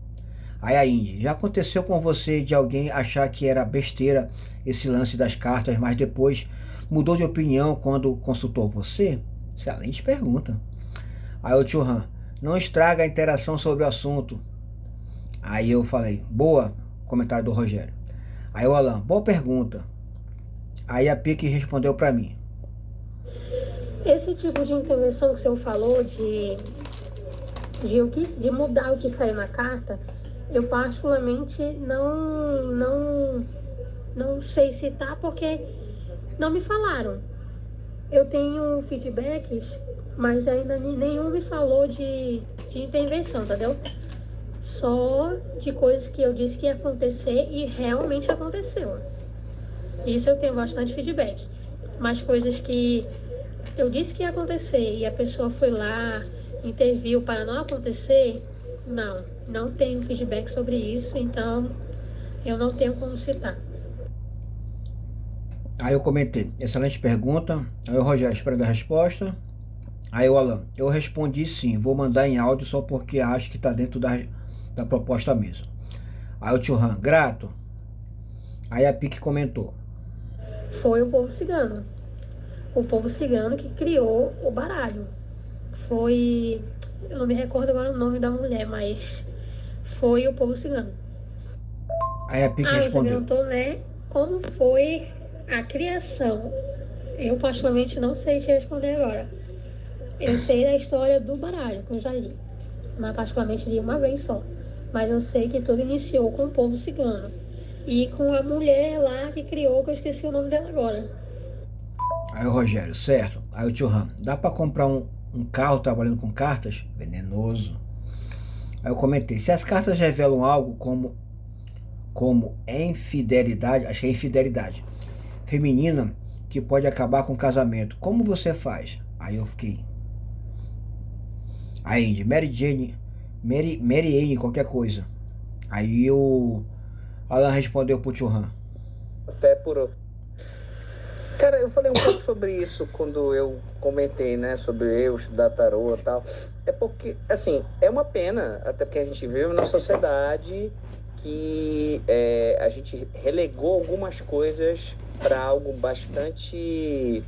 Aí a Indy, já aconteceu com você de alguém achar que era besteira esse lance das cartas, mas depois mudou de opinião quando consultou você? Excelente pergunta. Aí o tio Ram, não estraga a interação sobre o assunto. Aí eu falei, boa, comentário do Rogério. Aí o Alan, boa pergunta. Aí a Pique respondeu para mim. Esse tipo de intervenção que o senhor falou, de mudar o que saiu na carta, eu particularmente não sei citar porque não me falaram. Eu tenho feedbacks, mas ainda nenhum me falou de intervenção, entendeu? Só de coisas que eu disse que ia acontecer e realmente aconteceu. Isso eu tenho bastante feedback. Mas coisas que eu disse que ia acontecer e a pessoa foi lá, interviu para não acontecer, não tenho feedback sobre isso, então eu não tenho como citar. Aí eu comentei, excelente pergunta. Aí o Rogério esperando a resposta. Aí o Alan, eu respondi sim, vou mandar em áudio só porque acho que está dentro da proposta mesmo. Aí o tio Ram, grato. Aí a Pique comentou. Foi o povo cigano. O povo cigano que criou o baralho. Foi, eu não me recordo agora o nome da mulher, mas foi o povo cigano. Aí a Pique Você respondeu. perguntou, né, como foi a criação. Eu particularmente não sei te responder agora. Eu sei da história do baralho, que eu já li. Mas particularmente li uma vez só. Mas eu sei que tudo iniciou com o povo cigano. E com a mulher lá que criou, que eu esqueci o nome dela agora. Aí o Rogério, certo. Aí o tio Ram, dá para comprar um carro trabalhando com cartas? Venenoso. Aí eu comentei, se as cartas revelam algo como infidelidade, acho que é infidelidade feminina que pode acabar com o casamento, como você faz? Aí eu fiquei. Aí Indy, Mary Jane, qualquer coisa. Aí o Alan respondeu pro tio Ram. Até por. Cara, eu falei um pouco sobre isso quando eu comentei, né, sobre eu estudar tarô e tal. É porque, assim, é uma pena, até porque a gente vive numa sociedade que a gente relegou algumas coisas para algo bastante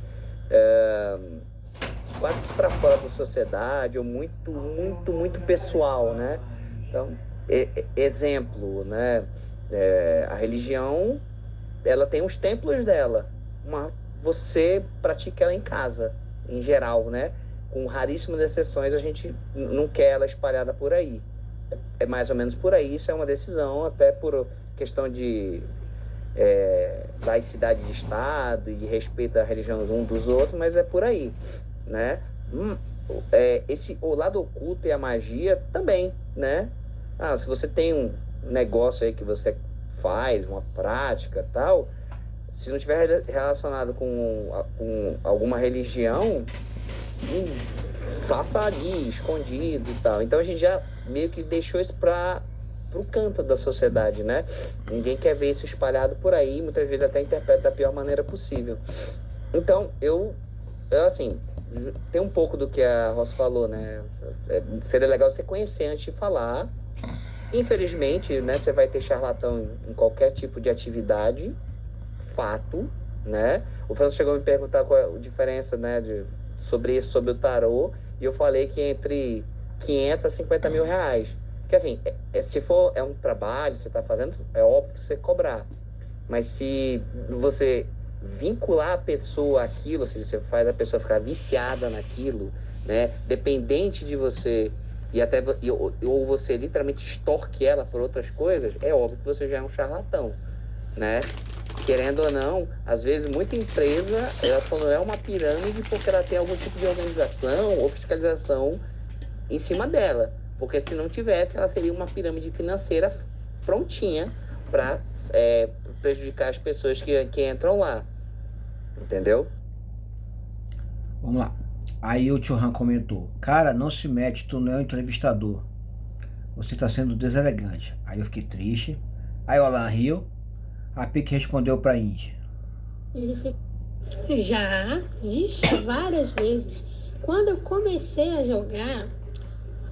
quase que para fora da sociedade, ou muito, muito, muito pessoal, né? Então, exemplo, né? A religião, ela tem os templos dela, mas você pratica ela em casa, em geral, né? Com raríssimas exceções, a gente não quer ela espalhada por aí. É mais ou menos por aí, isso é uma decisão, até por questão de laicidade de Estado e de respeito à religião um dos outros, mas é por aí, né? O lado oculto e a magia também, né? Se você tem um negócio aí que você faz, uma prática tal, se não tiver relacionado com alguma religião, faça ali, escondido e tal. Então a gente já meio que deixou isso pro canto da sociedade, né? Ninguém quer ver isso espalhado por aí, muitas vezes até interpreta da pior maneira possível. Então, eu assim, tem um pouco do que a Ross falou, né? Seria legal você conhecer antes de falar. Infelizmente, né, você vai ter charlatão em qualquer tipo de atividade, fato, né? O Franço chegou a me perguntar qual é a diferença, né, sobre isso, sobre o tarô, e eu falei que entre 500 a 50 mil reais. Porque assim, se for um trabalho, você está fazendo, é óbvio você cobrar. Mas se você vincular a pessoa àquilo, ou seja, você faz a pessoa ficar viciada naquilo, né, dependente de você, ou você literalmente extorque ela por outras coisas, é óbvio que você já é um charlatão, né? querendo ou não, às vezes muita empresa, ela só não é uma pirâmide porque ela tem algum tipo de organização ou fiscalização em cima dela. Porque se não tivesse, ela seria uma pirâmide financeira prontinha para prejudicar as pessoas que entram lá. Entendeu? Vamos lá. Aí o tio Han comentou: cara, não se mete, tu não é um entrevistador. Você está sendo deselegante. Aí eu fiquei triste. Aí o Alan riu. A Pique respondeu pra Indy: Ele fica... Já, vixe, várias vezes. Quando eu comecei a jogar,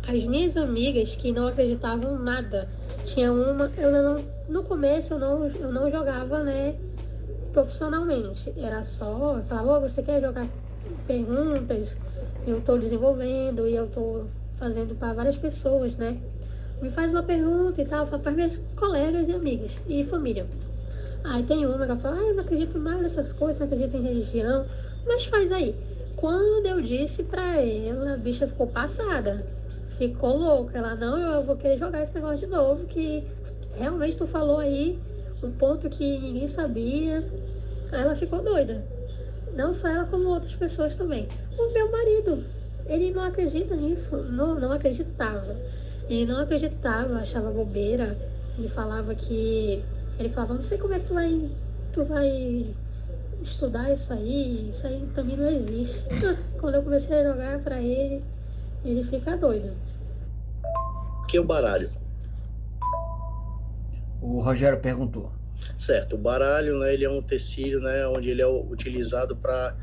as minhas amigas que não acreditavam nada, tinha uma, no começo eu não jogava, né, profissionalmente. Era só, eu falava, você quer jogar perguntas? Eu tô desenvolvendo e eu tô fazendo para várias pessoas, né? Me faz uma pergunta e tal, para meus colegas e amigas e família. Aí tem uma que fala, eu não acredito nada nessas coisas, não acredito em religião, mas faz aí. Quando eu disse pra ela, a bicha ficou passada, ficou louca. Ela, não, eu vou querer jogar esse negócio de novo, que realmente tu falou aí um ponto que ninguém sabia. Aí ela ficou doida. Não só ela, como outras pessoas também. O meu marido, ele não acredita nisso, não acreditava. Ele não acreditava, achava bobeira. Ele falava, não sei como é que tu vai estudar isso aí pra mim não existe. Quando eu comecei a jogar pra ele, ele fica doido. Que é o baralho? O Rogério perguntou. Certo, o baralho, né, ele é um utensílio, né, onde ele é utilizado para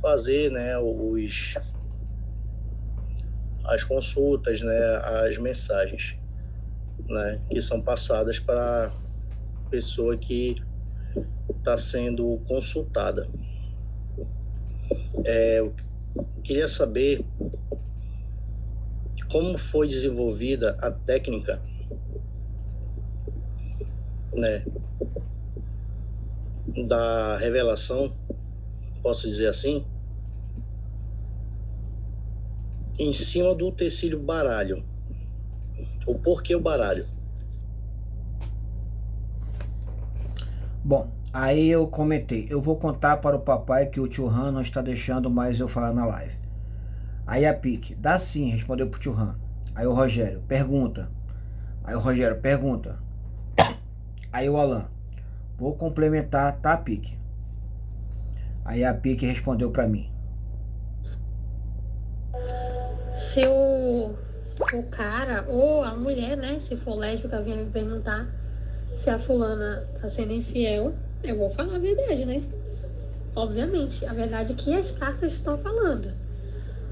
fazer, né, as consultas, né, as mensagens, né, que são passadas para a pessoa que está sendo consultada. Eu queria saber como foi desenvolvida a técnica, né, da revelação, posso dizer assim, em cima do utensílio baralho. O porquê o baralho? Bom, aí eu comentei: eu vou contar para o papai que o tio Han não está deixando mais eu falar na live. Aí a Pique: dá sim, respondeu pro tio Han. Aí o Rogério: pergunta. Aí o Rogério: pergunta. Aí o Alan: vou complementar, tá, Pique? Aí a Pique respondeu pra mim: Se o cara ou a mulher, né, se for lésbica, vinha me perguntar se a fulana tá sendo infiel, eu vou falar a verdade, né? Obviamente, a verdade é que as cartas estão falando.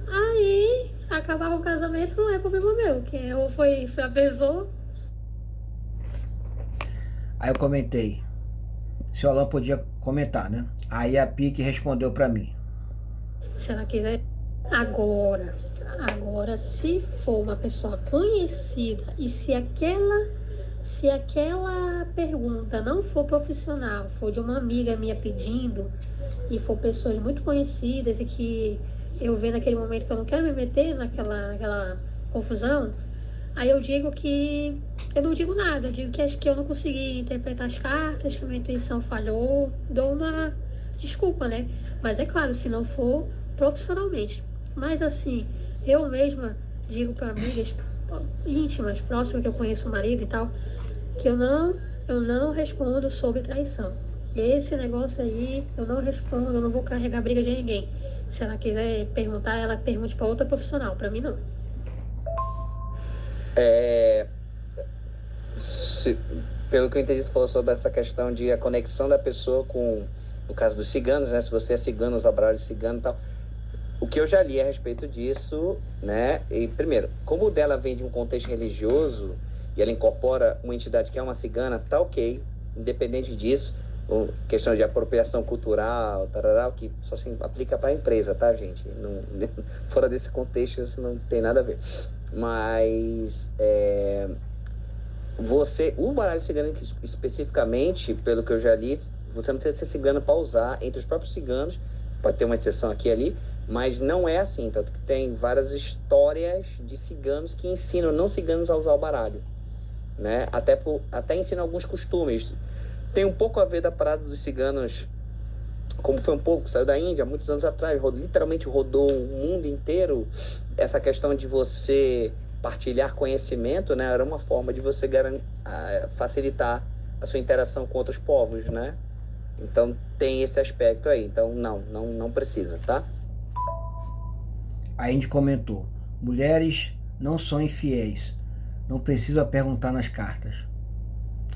Aí, acabar o casamento não é problema meu, que foi a pessoa. Aí eu comentei se o Alan podia comentar, né? Aí a Pique respondeu pra mim: Se ela quiser. Agora, se for uma pessoa conhecida e se aquela pergunta não for profissional, for de uma amiga minha pedindo, e for pessoas muito conhecidas e que eu ver naquele momento que eu não quero me meter naquela confusão, aí eu digo que eu não digo nada, eu digo que acho que eu não consegui interpretar as cartas, que a minha intuição falhou, dou uma desculpa, né? Mas é claro, se não for profissionalmente. Mas assim, eu mesma digo para amigas íntimas, próximas, que eu conheço o marido e tal, que eu não respondo sobre traição. Esse negócio aí, eu não respondo, eu não vou carregar briga de ninguém. Se ela quiser perguntar, ela pergunte para outra profissional, para mim não. Pelo que eu entendi, tu falou sobre essa questão de a conexão da pessoa com, no caso dos ciganos, né? Se você é cigano, usa baralho de cigano e tal. O que eu já li a respeito disso, né? E primeiro, como o dela vem de um contexto religioso e ela incorpora uma entidade que é uma cigana, tá ok, independente disso, questão de apropriação cultural, tarará, que só se aplica para a empresa, tá, gente? Não, fora desse contexto, isso não tem nada a ver. Mas o baralho cigano especificamente, pelo que eu já li, você não precisa ser cigano para usar entre os próprios ciganos, pode ter uma exceção aqui e ali, mas não é assim, tanto que tem várias histórias de ciganos que ensinam não ciganos a usar o baralho, né? Até ensinam alguns costumes. tem um pouco a ver da parada dos ciganos, como foi um pouco, saiu da Índia muitos anos atrás, literalmente rodou o mundo inteiro. Essa questão de você partilhar conhecimento, né, era uma forma de você facilitar a sua interação com outros povos, né? Então tem esse aspecto aí. Então não precisa, tá? A Indy comentou: mulheres não são infiéis, não precisa perguntar nas cartas.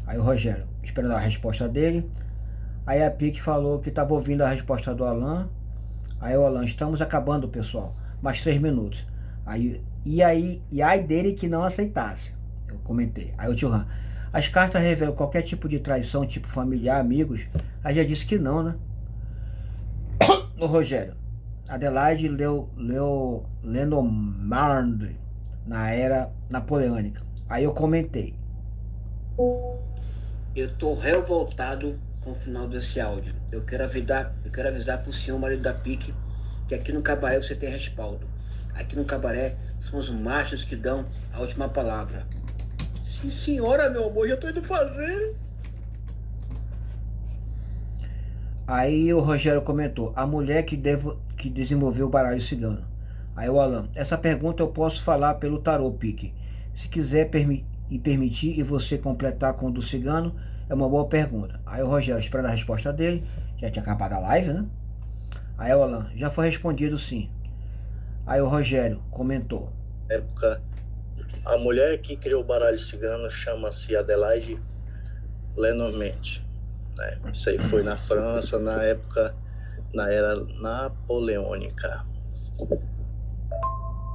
Aí o Rogério, esperando a resposta dele. Aí a Pique falou que estava ouvindo a resposta do Alan. Aí o Alan: estamos acabando, pessoal, mais 3 minutos. E aí dele que não aceitasse. Eu comentei. Aí o tio Han: as cartas revelam qualquer tipo de traição, tipo familiar, amigos. Aí já disse que não, né? O Rogério: Adelaide leu Lenormand na era napoleônica. Aí eu comentei: eu tô revoltado com o final desse áudio. Eu quero avisar pro senhor marido da Pique que aqui no cabaré você tem respaldo. Aqui no cabaré são os machos que dão a última palavra. Sim, senhora, meu amor, já tô indo fazer. Aí o Rogério comentou: a mulher que desenvolveu o baralho cigano. Aí o Alan: essa pergunta eu posso falar pelo tarô, Pique. Se quiser permitir e você completar com o do cigano, é uma boa pergunta. Aí o Rogério, esperando a resposta dele, já tinha acabado a live, né? Aí o Alan: já foi respondido sim. Aí o Rogério comentou: época, a mulher que criou o baralho cigano chama-se Adelaide Lenormand, né? Isso aí foi na França, na era napoleônica.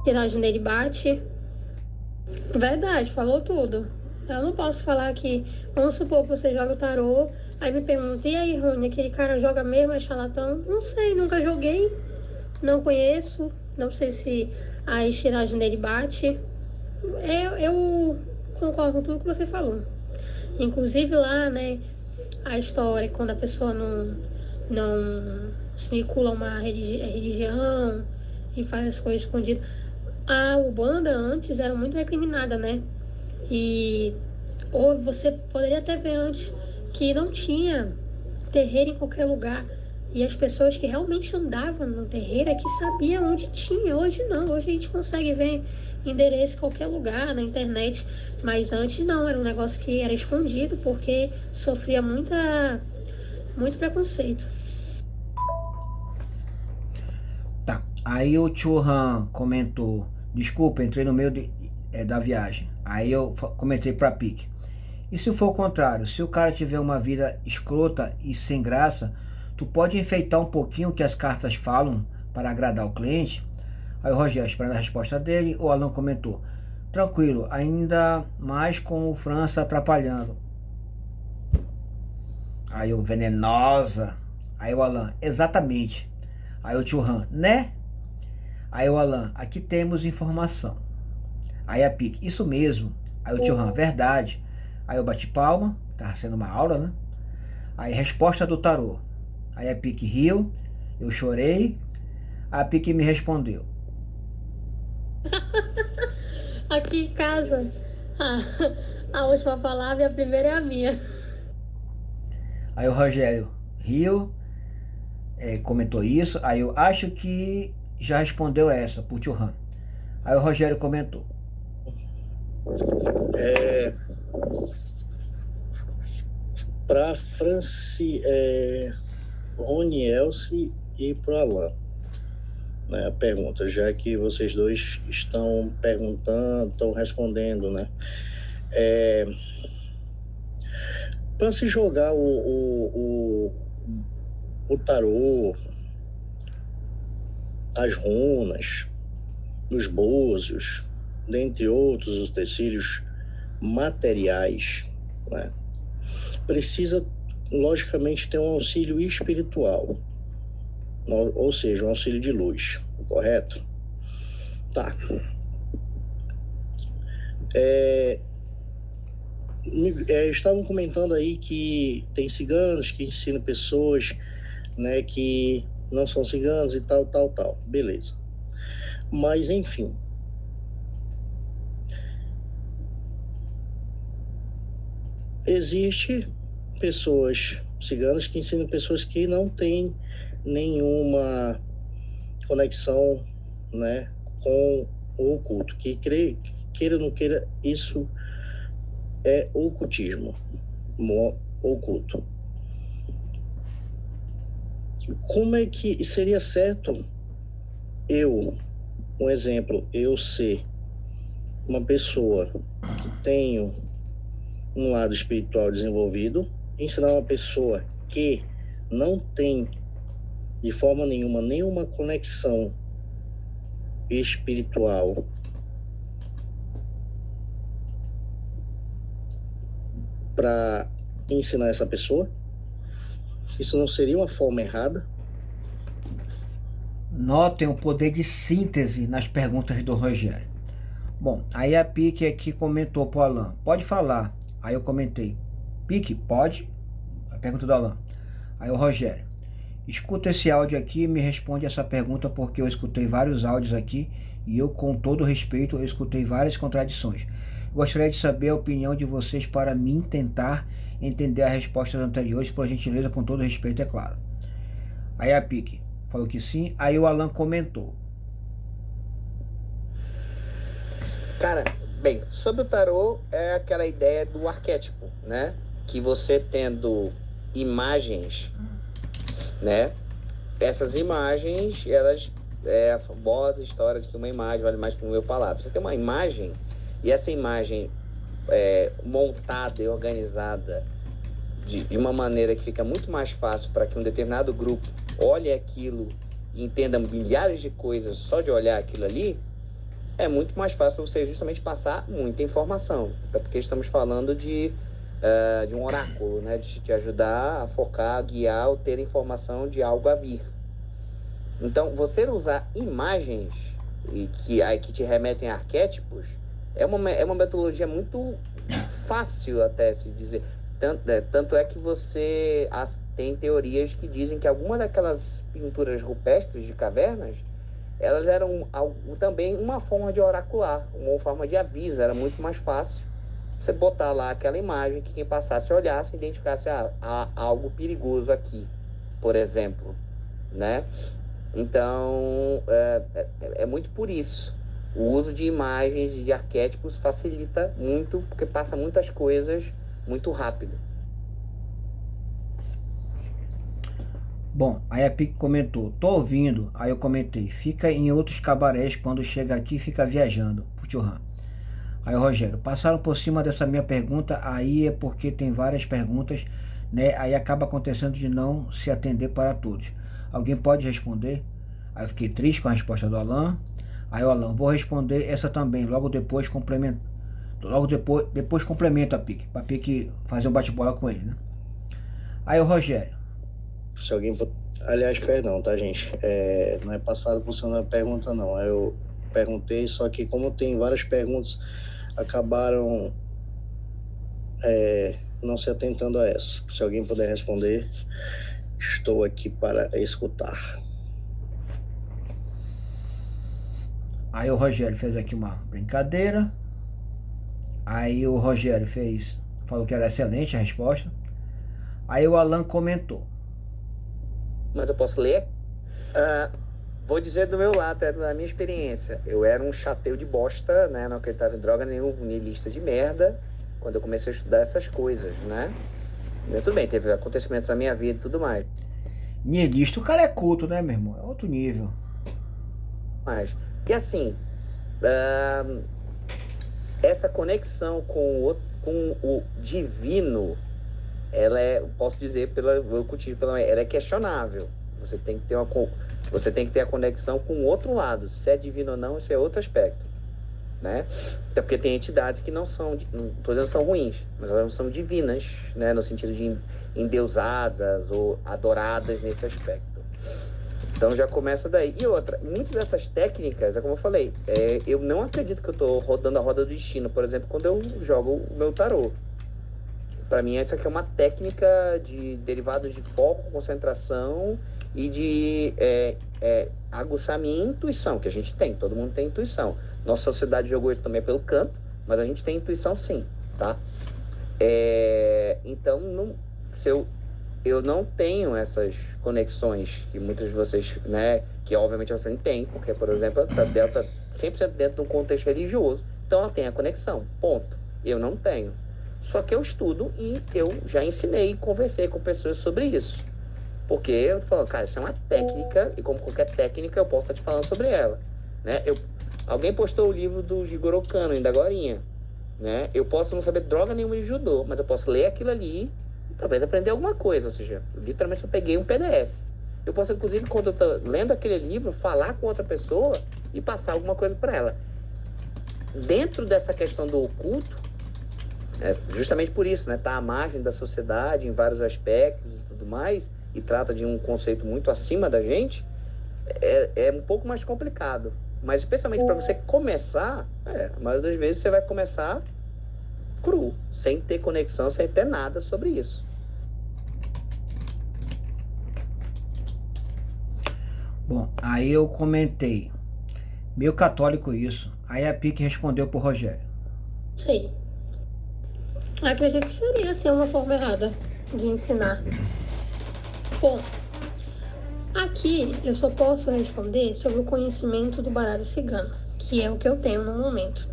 Tiragem dele bate. Verdade, falou tudo. Eu não posso falar que, vamos supor que você joga o tarô, aí me pergunta: e aí, Rony, aquele cara joga mesmo, é charlatão? Não sei, nunca joguei, não conheço, não sei se a estiragem dele bate. Eu concordo com tudo que você falou. Inclusive lá, né, a história, quando a pessoa não se vincula a uma religião e faz as coisas escondidas. A Umbanda antes era muito recriminada, né? Ou você poderia até ver antes que não tinha terreiro em qualquer lugar. E as pessoas que realmente andavam no terreiro é que sabiam onde tinha. Hoje não, hoje a gente consegue ver endereço em qualquer lugar, na internet. Mas antes não, era um negócio que era escondido porque sofria muito preconceito. tá. Aí o tio Han comentou: desculpa, entrei no meio da viagem. Aí eu comentei pra Pique: e se for o contrário? Se o cara tiver uma vida escrota e sem graça, tu pode enfeitar um pouquinho o que as cartas falam para agradar o cliente? Aí o Rogério, esperando a resposta dele, o Alan comentou: tranquilo, ainda mais com o França atrapalhando. Aí o venenosa. Aí o Alan: exatamente. Aí o tio Han: né? Aí o Alan: aqui temos informação. Aí a Pique: isso mesmo. Aí o tio Han: verdade. Aí eu bati palma, tava sendo uma aula, né? Aí resposta do tarô. Aí a Pique riu, eu chorei. A Pique me respondeu: Aqui em casa, a última palavra e a primeira é a minha. Aí o Rogério riu, comentou isso. Aí eu acho que já respondeu essa pro tio Han. Aí o Rogério comentou: Para Rony, Elsie e pro Alan, né, a pergunta, já que vocês dois estão perguntando, estão respondendo, né? Para se jogar o tarô, as runas, os búzios, dentre outros utensílios materiais, né, precisa logicamente ter um auxílio espiritual, ou seja, um auxílio de luz, correto? Tá. Estavam comentando aí que tem ciganos que ensinam pessoas, né, que não são ciganos e tal. Beleza. Mas, enfim. Existe pessoas ciganas que ensinam pessoas que não têm nenhuma conexão, né, com o oculto, que queira ou não queira, isso é ocultismo, oculto. Como é que seria certo um exemplo, eu ser uma pessoa que tenho um lado espiritual desenvolvido, ensinar uma pessoa que não tem de forma nenhuma conexão espiritual para ensinar essa pessoa? Isso não seria uma forma errada? Notem o poder de síntese nas perguntas do Rogério. Bom, aí a Pique aqui comentou pro Alan, pode falar. Aí eu comentei, Pique, pode? A pergunta do Alan. Aí o Rogério, escuta esse áudio aqui e me responde essa pergunta, porque eu escutei vários áudios aqui e eu, com todo respeito, eu escutei várias contradições. Gostaria de saber a opinião de vocês para mim tentar entender as respostas anteriores, por gentileza, com todo respeito, é claro. Aí a Pique falou que sim, aí o Alan comentou. Cara, bem, sobre o tarô é aquela ideia do arquétipo, né? Que você tendo imagens, né? Essas imagens, elas é a famosa história de que uma imagem vale mais que 1000 palavras. Você tem uma imagem e essa imagem montada e organizada de uma maneira que fica muito mais fácil para que um determinado grupo olhe aquilo e entenda milhares de coisas só de olhar aquilo ali, é muito mais fácil para você justamente passar muita informação. Até porque estamos falando de um oráculo, né? De te ajudar a focar, a guiar ou ter informação de algo a vir. Então, você usar imagens que te remetem a arquétipos é uma metodologia muito fácil até se dizer. Tanto é que você tem teorias que dizem que algumas daquelas pinturas rupestres de cavernas, elas eram também uma forma de oracular, uma forma de aviso. Era muito mais fácil você botar lá aquela imagem que quem passasse, olhasse, identificasse há algo perigoso aqui, por exemplo, né? Então, é muito por isso. O uso de imagens e de arquétipos facilita muito, porque passa muitas coisas muito rápido. Bom, aí a Pique comentou, tô ouvindo. Aí eu comentei, fica em outros cabarés, quando chega aqui fica viajando, Puturran. Aí o Rogério, passaram por cima dessa minha pergunta, aí é porque tem várias perguntas, né? Aí acaba acontecendo de não se atender para todos. Alguém pode responder? Aí eu fiquei triste com a resposta do Alan. Aí o Alan, vou responder essa também, logo depois complementa a Pique, para Pique fazer um bate-bola com ele, né? Aí o Rogério. Se alguém for... Aliás, perdão, tá, gente? Não é passado por cima da pergunta, não. Eu perguntei, só que como tem várias perguntas, acabaram não se atentando a essa. Se alguém puder responder, estou aqui para escutar. Aí o Rogério fez aqui uma brincadeira. Aí o Rogério falou que era excelente a resposta. Aí o Alan comentou. Mas eu posso ler? Vou dizer do meu lado, da minha experiência. Eu era um chateio de bosta, né? Não acreditava em droga nenhuma, niilista de merda, quando eu comecei a estudar essas coisas, né? E tudo bem, teve acontecimentos na minha vida e tudo mais. Niilista, o cara é culto, né, meu irmão? É outro nível. Mas, e assim, essa conexão com o divino, ela posso dizer pelo ocultismo, ela é questionável. Você tem que ter a conexão com o outro lado. Se é divino ou não, isso é outro aspecto, né? Até porque tem entidades que não estou dizendo que são ruins, mas elas não são divinas, né? No sentido de endeusadas ou adoradas nesse aspecto. Então já começa daí. E outra, muitas dessas técnicas, como eu falei, eu não acredito que eu estou rodando a roda do destino, por exemplo, quando eu jogo o meu tarô. Para mim, essa aqui é uma técnica de derivados de foco, concentração e de aguçar minha intuição, que a gente tem, todo mundo tem intuição. Nossa sociedade jogou isso também pelo canto, mas a gente tem intuição sim, tá? Então, eu não tenho essas conexões que muitos de vocês, né, que obviamente você não tem, porque, por exemplo, ela tá 100% dentro de um contexto religioso, então ela tem a conexão, ponto. Eu não tenho. Só que eu estudo e eu já ensinei e conversei com pessoas sobre isso. Porque eu falo, cara, isso é uma técnica, e como qualquer técnica, eu posso estar te falando sobre ela, né? Alguém postou o livro do Jigoro Kano, ainda agorinha, né? Eu posso não saber droga nenhuma de judô, mas eu posso ler aquilo ali e talvez aprender alguma coisa, ou seja, literalmente eu peguei um PDF. Eu posso, inclusive, quando eu tô lendo aquele livro, falar com outra pessoa e passar alguma coisa para ela. Dentro dessa questão do oculto, justamente por isso, né? Tá à margem da sociedade em vários aspectos e tudo mais, e trata de um conceito muito acima da gente, é um pouco mais complicado. Mas especialmente para você começar, a maioria das vezes você vai começar cru, sem ter conexão, sem ter nada sobre isso. Bom, aí eu comentei, meio católico isso. Aí a Pique respondeu pro Rogério. Sei. Acredito que seria assim uma forma errada de ensinar. Bom, aqui eu só posso responder sobre o conhecimento do baralho cigano, que é o que eu tenho no momento.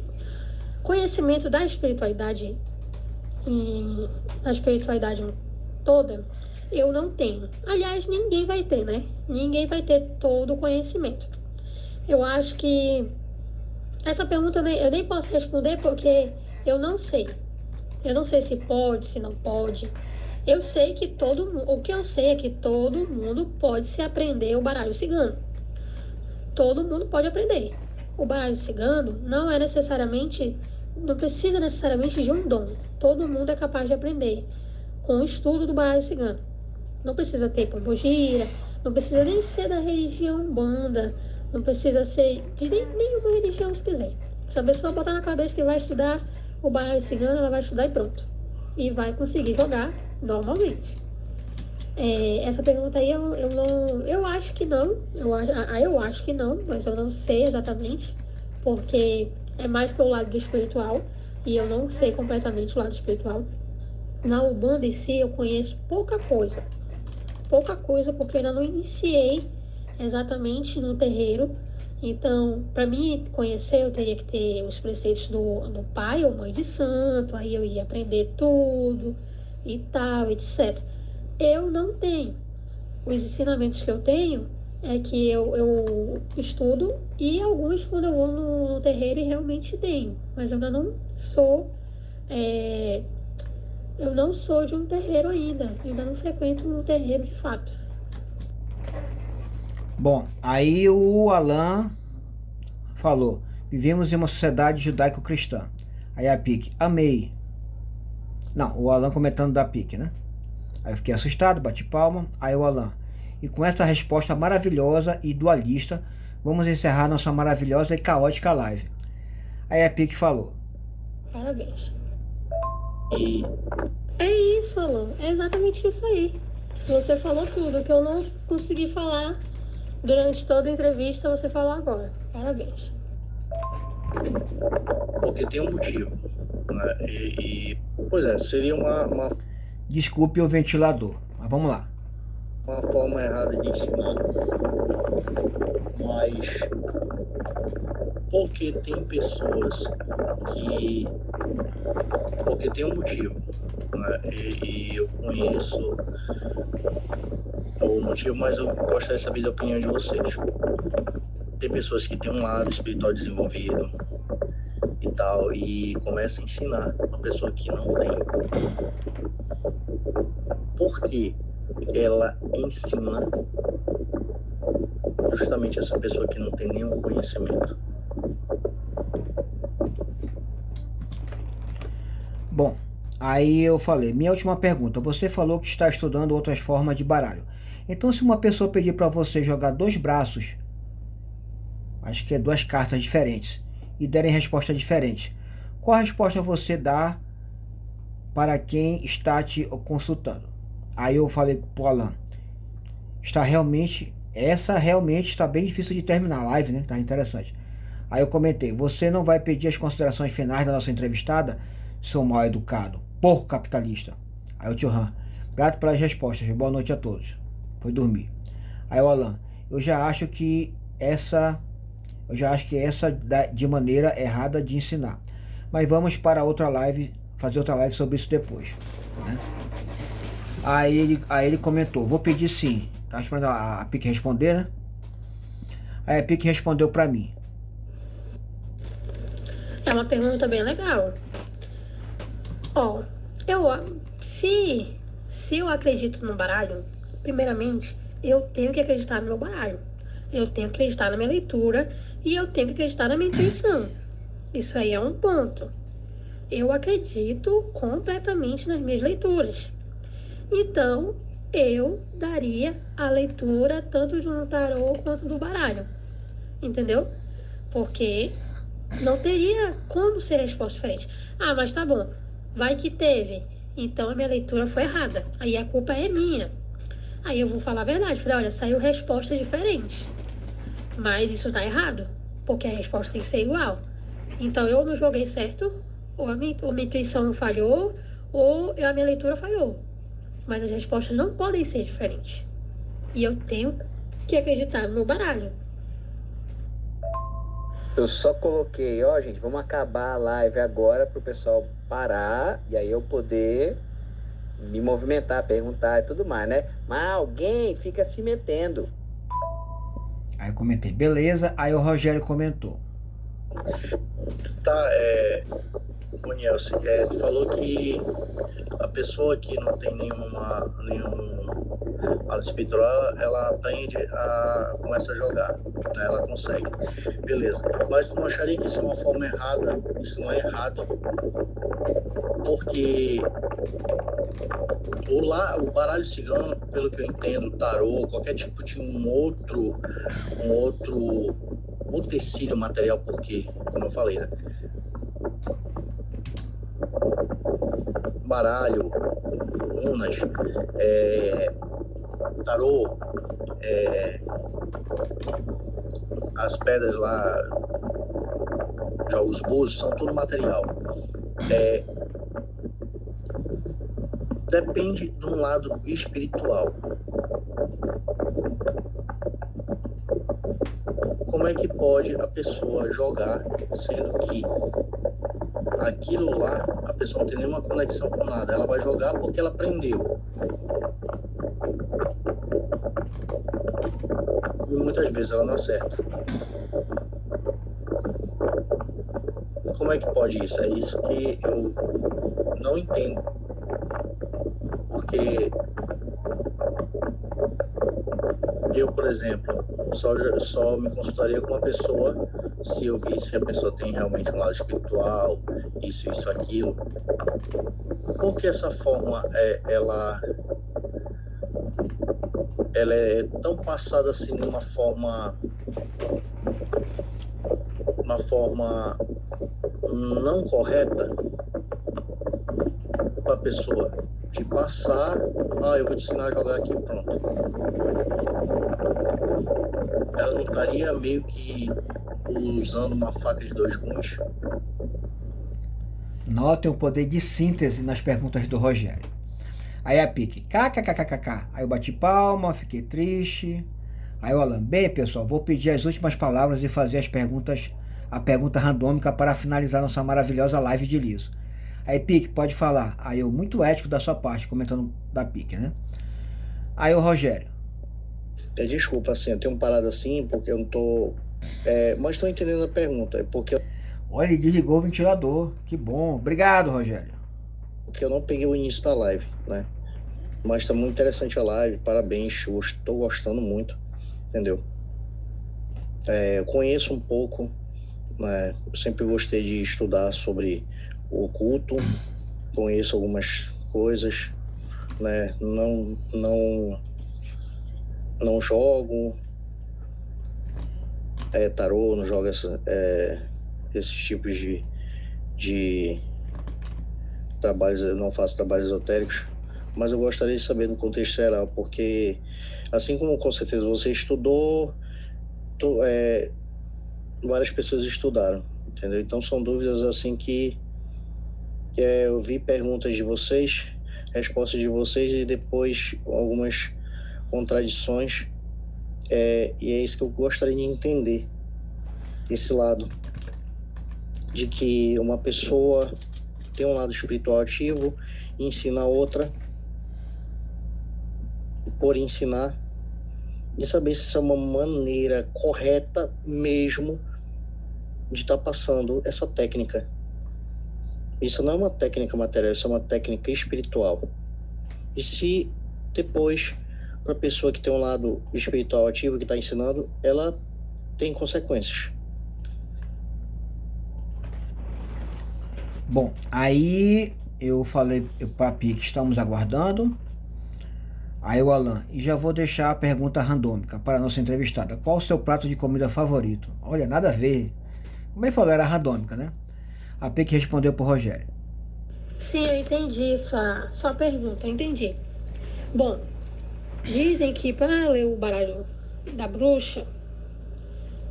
Conhecimento da espiritualidade e a espiritualidade toda, eu não tenho. Aliás, ninguém vai ter, né? Ninguém vai ter todo o conhecimento. Eu acho que essa pergunta eu nem posso responder porque eu não sei. Eu não sei se pode, se não pode. Eu sei que o que eu sei é que todo mundo pode se aprender o baralho cigano. Todo mundo pode aprender. O baralho cigano não precisa necessariamente de um dom. Todo mundo é capaz de aprender com o estudo do baralho cigano. Não precisa ter pombogira, não precisa nem ser da religião Umbanda, não precisa ser de nenhuma religião se quiser. Se a pessoa botar na cabeça que vai estudar o baralho cigano, ela vai estudar e pronto. E vai conseguir jogar normalmente. Essa pergunta aí eu acho que não. Eu acho que não, mas eu não sei exatamente, porque é mais pelo lado do espiritual e eu não sei completamente o lado espiritual. Na Umbanda em si eu conheço pouca coisa, porque ainda não iniciei exatamente no terreiro. Então, para mim conhecer, eu teria que ter os preceitos do pai ou mãe de santo, aí eu ia aprender tudo e tal, etc. Eu não tenho. Os ensinamentos que eu tenho é que eu estudo e alguns quando eu vou no terreiro e realmente tenho, mas eu ainda não sou, eu não sou de um terreiro ainda, eu ainda não frequento um terreiro de fato. Bom, aí o Alan falou, vivemos em uma sociedade judaico-cristã. Aí a Pique, amei. Não, o Alan comentando da Pique, né? Aí eu fiquei assustado, bati palma. Aí o Alan, e com essa resposta maravilhosa e dualista, vamos encerrar nossa maravilhosa e caótica live. Aí a Pique falou, Parabéns. É isso, Alan, é exatamente isso aí. Você falou tudo que eu não consegui falar durante toda a entrevista, você falou agora. Parabéns. Porque tem um motivo, né? Pois é, seria uma desculpe o ventilador, mas vamos lá. Uma forma errada de ensinar. Mas porque tem pessoas que... Porque tem um motivo, né? E eu conheço o motivo, mas eu gostaria de saber da opinião de vocês. Tem pessoas que têm um lado espiritual desenvolvido e tal, e começa a ensinar uma pessoa que não tem. Por que ela ensina justamente essa pessoa que não tem nenhum conhecimento? Bom, aí eu falei, minha última pergunta, você falou que está estudando outras formas de baralho. Então se uma pessoa pedir para você jogar 2 braços, acho que é 2 cartas diferentes, e derem resposta diferente, qual a resposta você dá para quem está te consultando? Aí eu falei pro Alan, essa realmente está bem difícil de terminar a live, né? Tá interessante. Aí eu comentei, você não vai pedir as considerações finais da nossa entrevistada, seu mal educado, porco capitalista. Aí o tio Han, Grato pelas respostas. Boa noite a todos. Foi dormir. Aí o Alan, eu já acho que essa de maneira errada de ensinar. Mas vamos para outra live, fazer outra live sobre isso depois, né? Aí ele comentou, vou pedir sim. Tá esperando a Pique responder, né? Aí a Pique respondeu para mim. É uma pergunta bem legal. Ó, se eu acredito no baralho, primeiramente, eu tenho que acreditar no meu baralho. Eu tenho que acreditar na minha leitura e eu tenho que acreditar na minha intuição. Isso aí é um ponto. Eu acredito completamente nas minhas leituras. Então, eu daria a leitura tanto de um tarô quanto do baralho. Entendeu? Porque não teria como ser resposta diferente. Ah, mas tá bom. Vai que teve. Então a minha leitura foi errada. Aí a culpa é minha. Aí eu vou falar a verdade. Falei, olha, saiu resposta diferente. Mas isso tá errado. Porque a resposta tem que ser igual. Então eu não joguei certo. Ou a minha intuição falhou. Ou a minha leitura falhou. Mas as respostas não podem ser diferentes. E eu tenho que acreditar no meu baralho. Eu só coloquei, ó, gente, vamos acabar a live agora pro pessoal parar e aí eu poder me movimentar, perguntar e tudo mais, né? Mas alguém fica se metendo. Aí eu comentei, beleza. Aí o Rogério comentou. Tá, Nielsen, tu falou que a pessoa que não tem nenhum lado espiritual, ela aprende começa a jogar, né? Ela consegue, beleza, mas tu não acharia que isso é uma forma errada? Isso não é errado, porque o baralho cigano, pelo que eu entendo, o tarô, qualquer tipo de um outro tecido material, porque, como eu falei, né? Baralho, runas, tarô, as pedras lá, já os búzios, são tudo material. Depende de um lado espiritual. Como é que pode a pessoa jogar, sendo que aquilo lá, a pessoa não tem nenhuma conexão com nada, ela vai jogar porque ela aprendeu. E muitas vezes ela não acerta. Como é que pode isso? É isso que eu não entendo. Porque eu, por exemplo, só me consultaria com uma pessoa se eu visse que a pessoa tem realmente um lado espiritual, isso, aquilo. Porque essa forma, ela é tão passada assim numa forma não correta para a pessoa de passar, eu vou te ensinar a jogar aqui, pronto. Ela não estaria meio que usando uma faca de dois gumes? Notem o poder de síntese nas perguntas do Rogério. Aí a Pique, kkkkkk. Aí eu bati palma, fiquei triste. Aí o Alan, bem pessoal, vou pedir as últimas palavras e fazer a pergunta randômica para finalizar nossa maravilhosa live de liso. Aí Pique, pode falar. Aí eu, muito ético da sua parte, comentando da Pique, né? Aí o Rogério. Desculpa, assim, eu tenho parado assim porque eu não tô... mas estou entendendo a pergunta, é porque... Olha, ele desligou o ventilador, que bom. Obrigado, Rogério. Porque eu não peguei o início da live, né? Mas tá muito interessante a live, parabéns, eu estou gostando muito, entendeu? Eu conheço um pouco, né? Eu sempre gostei de estudar sobre o oculto, conheço algumas coisas, né? Não jogo tarô, não jogo esses tipos de trabalhos, eu não faço trabalhos esotéricos, mas eu gostaria de saber no contexto geral, porque assim como com certeza você estudou, várias pessoas estudaram, entendeu? Então são dúvidas assim que eu vi perguntas de vocês, respostas de vocês e depois algumas contradições. E é isso que eu gostaria de entender, esse lado de que uma pessoa tem um lado espiritual ativo e ensina a outra por ensinar, e saber se isso é uma maneira correta mesmo de estar passando essa técnica. Isso não é uma técnica material, isso é uma técnica espiritual. E se depois, para a pessoa que tem um lado espiritual ativo, que está ensinando, ela tem consequências. Bom, aí eu falei para a Pique, estamos aguardando. Aí o Alan, e já vou deixar a pergunta randômica para a nossa entrevistada. Qual o seu prato de comida favorito? Olha, nada a ver. Como ele falou, era randômica, né? A Pique respondeu pro Rogério. Sim, eu entendi sua pergunta, eu entendi. Bom, dizem que para ler o baralho da bruxa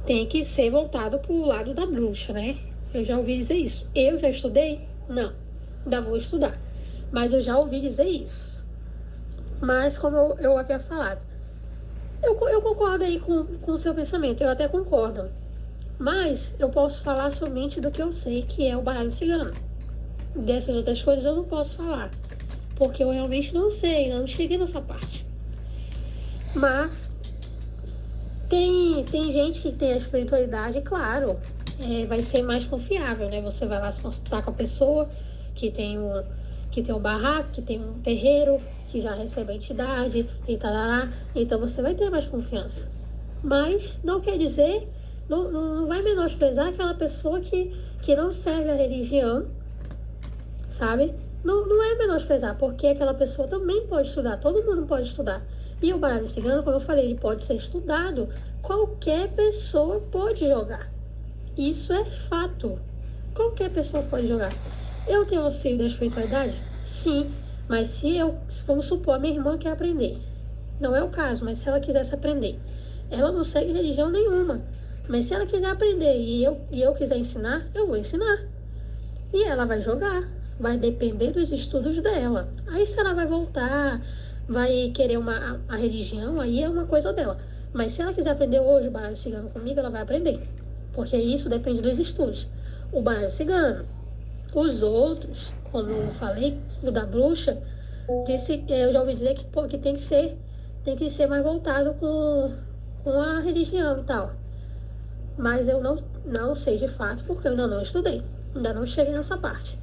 tem que ser voltado pro lado da bruxa, né? Eu já ouvi dizer isso. Eu já estudei? Não, ainda vou estudar. Mas eu já ouvi dizer isso. Mas como eu havia falado, eu concordo aí com o seu pensamento, eu até concordo. Mas eu posso falar somente do que eu sei, que é o baralho cigano. Dessas outras coisas eu não posso falar, porque eu realmente não sei, não cheguei nessa parte. Mas tem gente que tem a espiritualidade, claro, vai ser mais confiável, né? Você vai lá se consultar com a pessoa que tem um barraco, que tem um terreiro, que já recebe a entidade e tarará, então você vai ter mais confiança. Mas não quer dizer, não vai menosprezar aquela pessoa que não serve a religião, sabe? Não é menosprezar, porque aquela pessoa também pode estudar, todo mundo pode estudar. E o baralho cigano, como eu falei, ele pode ser estudado, qualquer pessoa pode jogar. Isso é fato. Qualquer pessoa pode jogar. Eu tenho auxílio da espiritualidade? Sim. Mas se vamos supor, a minha irmã quer aprender. Não é o caso, mas se ela quisesse aprender. Ela não segue religião nenhuma. Mas se ela quiser aprender e eu quiser ensinar, eu vou ensinar. E ela vai jogar. Vai depender dos estudos dela. Aí se ela vai voltar, vai querer a religião, aí é uma coisa dela. Mas se ela quiser aprender hoje o baralho cigano comigo, ela vai aprender. Porque isso depende dos estudos. O baralho cigano. Os outros, como eu falei, o da bruxa, eu já ouvi dizer que tem que ser mais voltado com a religião e tal. Mas eu não sei de fato, porque eu ainda não estudei. Ainda não cheguei nessa parte.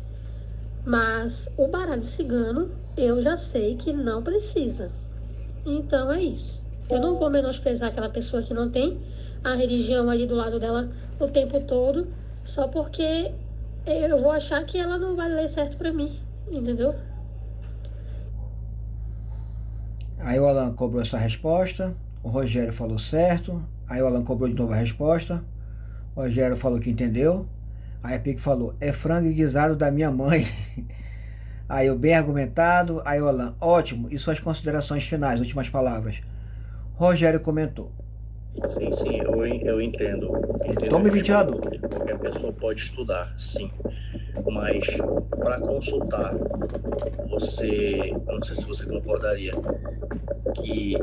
Mas o baralho cigano, eu já sei que não precisa. Então é isso. Eu não vou menosprezar aquela pessoa que não tem a religião ali do lado dela o tempo todo, só porque eu vou achar que ela não vai ler certo pra mim, entendeu? Aí o Alan cobrou essa resposta, o Rogério falou certo, aí o Alan cobrou de novo a resposta, o Rogério falou que entendeu, aí a Pique falou, é frango guisado da minha mãe. Aí eu bem argumentado, aí o Alan, ótimo, e suas considerações finais, últimas palavras. Rogério comentou. Sim, eu entendo. Tome ventilador. Qualquer pessoa pode estudar, sim. Mas para consultar, eu não sei se você concordaria, que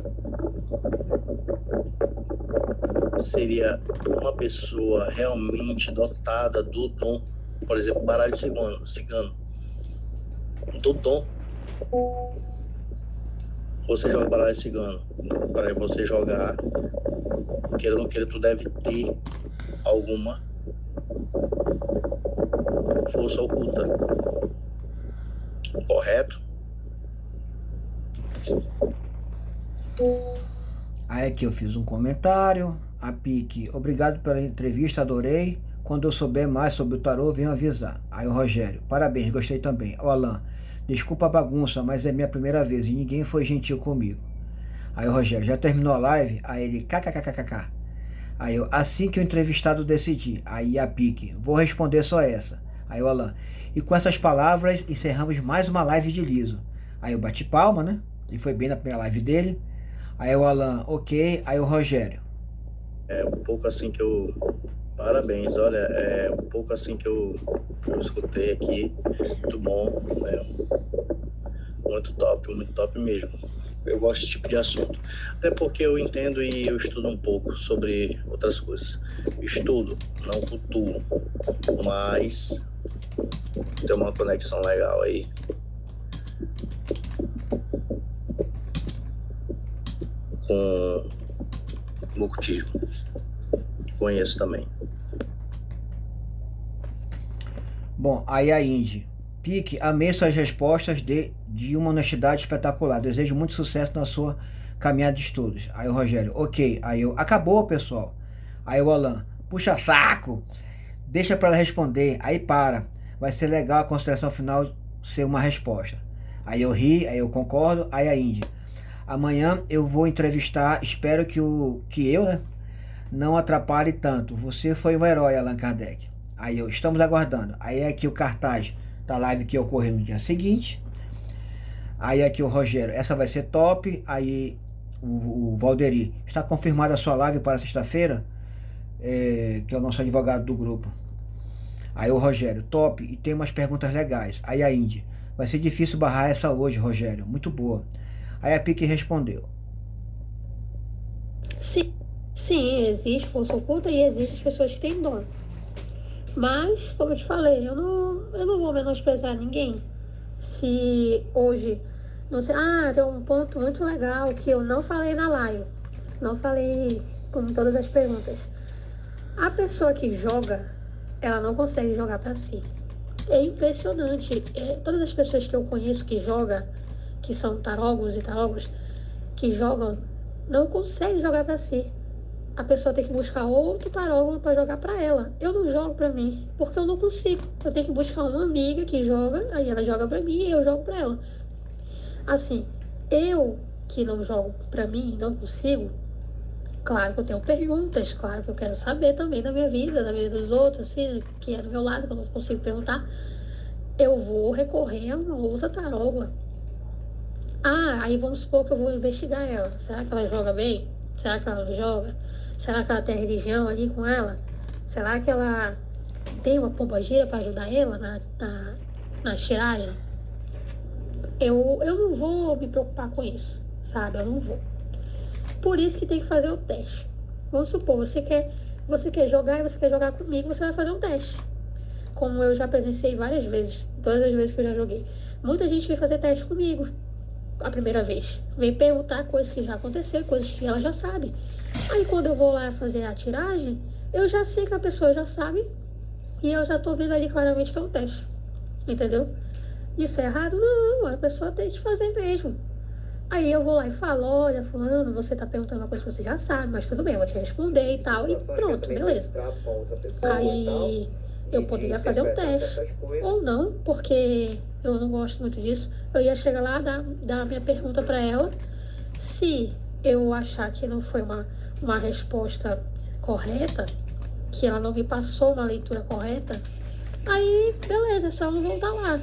seria uma pessoa realmente dotada do dom, por exemplo, baralho cigano, do dom. Você joga baralho cigano, para você jogar, queira ou não queira, tu deve ter alguma força oculta, correto? Aí aqui eu fiz um comentário, a Pique, obrigado pela entrevista, adorei, quando eu souber mais sobre o tarô, venho avisar. Aí o Rogério, parabéns, gostei também. O Alan, desculpa a bagunça, mas é minha primeira vez e ninguém foi gentil comigo. Aí o Rogério, já terminou a live? Aí ele, kkkk. Aí eu, assim que o entrevistado decidir. Aí a Pique, vou responder só essa. Aí o Alan, e com essas palavras encerramos mais uma live de Liso. Aí eu bati palma, né? Ele foi bem na primeira live dele. Aí o Alan, ok. Aí o Rogério. É um pouco assim que eu... Parabéns, olha, é um pouco assim que eu escutei aqui, muito bom, né? muito top mesmo. Eu gosto desse tipo de assunto. Até porque eu entendo e eu estudo um pouco sobre outras coisas. Estudo, não cultuo, mas tem uma conexão legal aí. Com Mocutismo. Conheço também. Bom, aí a Indy. Pique, amei suas respostas de uma honestidade espetacular. Desejo muito sucesso na sua caminhada de estudos. Aí o Rogério, ok. Aí eu, acabou, pessoal. Aí o Alan, puxa saco. Deixa para ela responder. Aí para. Vai ser legal a consideração final ser uma resposta. Aí eu ri, aí eu concordo. Aí a Indy. Amanhã eu vou entrevistar, espero que eu, né, não atrapalhe tanto. Você foi um herói, Allan Kardec. Aí eu, estamos aguardando. Aí aqui o cartaz da live que ocorreu no dia seguinte. Aí aqui o Rogério, essa vai ser top. Aí o Valderi, está confirmada a sua live para sexta-feira? Que é o nosso advogado do grupo. Aí o Rogério, top, e tem umas perguntas legais. Aí a Indy, vai ser difícil barrar essa hoje, Rogério, muito boa. Aí a Pique respondeu. Sim, existe força oculta e existe as pessoas que têm dom. Mas, como eu te falei, eu não vou menosprezar ninguém. Se hoje, não sei, tem um ponto muito legal que eu não falei na live. Não falei com todas as perguntas. A pessoa que joga, ela não consegue jogar pra si. É impressionante. Todas as pessoas que eu conheço que jogam, que são tarólogos e tarólogos, que jogam, não conseguem jogar pra si. A pessoa tem que buscar outro tarólogo para jogar para ela. Eu não jogo para mim, porque eu não consigo. Eu tenho que buscar uma amiga que joga, aí ela joga para mim e eu jogo para ela. Assim, eu que não jogo para mim, não consigo, claro que eu tenho perguntas, claro que eu quero saber também da minha vida dos outros, assim, que é do meu lado, que eu não consigo perguntar. Eu vou recorrer a uma outra taróloga. Aí vamos supor que eu vou investigar ela. Será que ela joga bem? Será que ela não joga? Será que ela tem religião ali com ela? Será que ela tem uma pombagira para ajudar ela na tiragem? Eu não vou me preocupar com isso, sabe? Eu não vou. Por isso que tem que fazer o teste. Vamos supor, você quer jogar e você quer jogar comigo, você vai fazer um teste. Como eu já presenciei várias vezes, todas as vezes que eu já joguei. Muita gente vem fazer teste comigo a primeira vez. Vem perguntar coisas que já aconteceram, coisas que ela já sabe. Aí quando eu vou lá fazer a tiragem, eu já sei que a pessoa já sabe e eu já tô vendo ali claramente que é um teste. Entendeu? Isso é errado? Não, a pessoa tem que fazer mesmo. Aí eu vou lá e falo, olha, fulano, você tá perguntando uma coisa que você já sabe, mas tudo bem, eu vou te responder e tal, e pronto, beleza. Aí eu poderia fazer um teste, ou não, porque eu não gosto muito disso. Eu ia chegar lá, dar a minha pergunta para ela. Se eu achar que não foi uma resposta correta, que ela não me passou uma leitura correta, aí beleza, é só não voltar lá.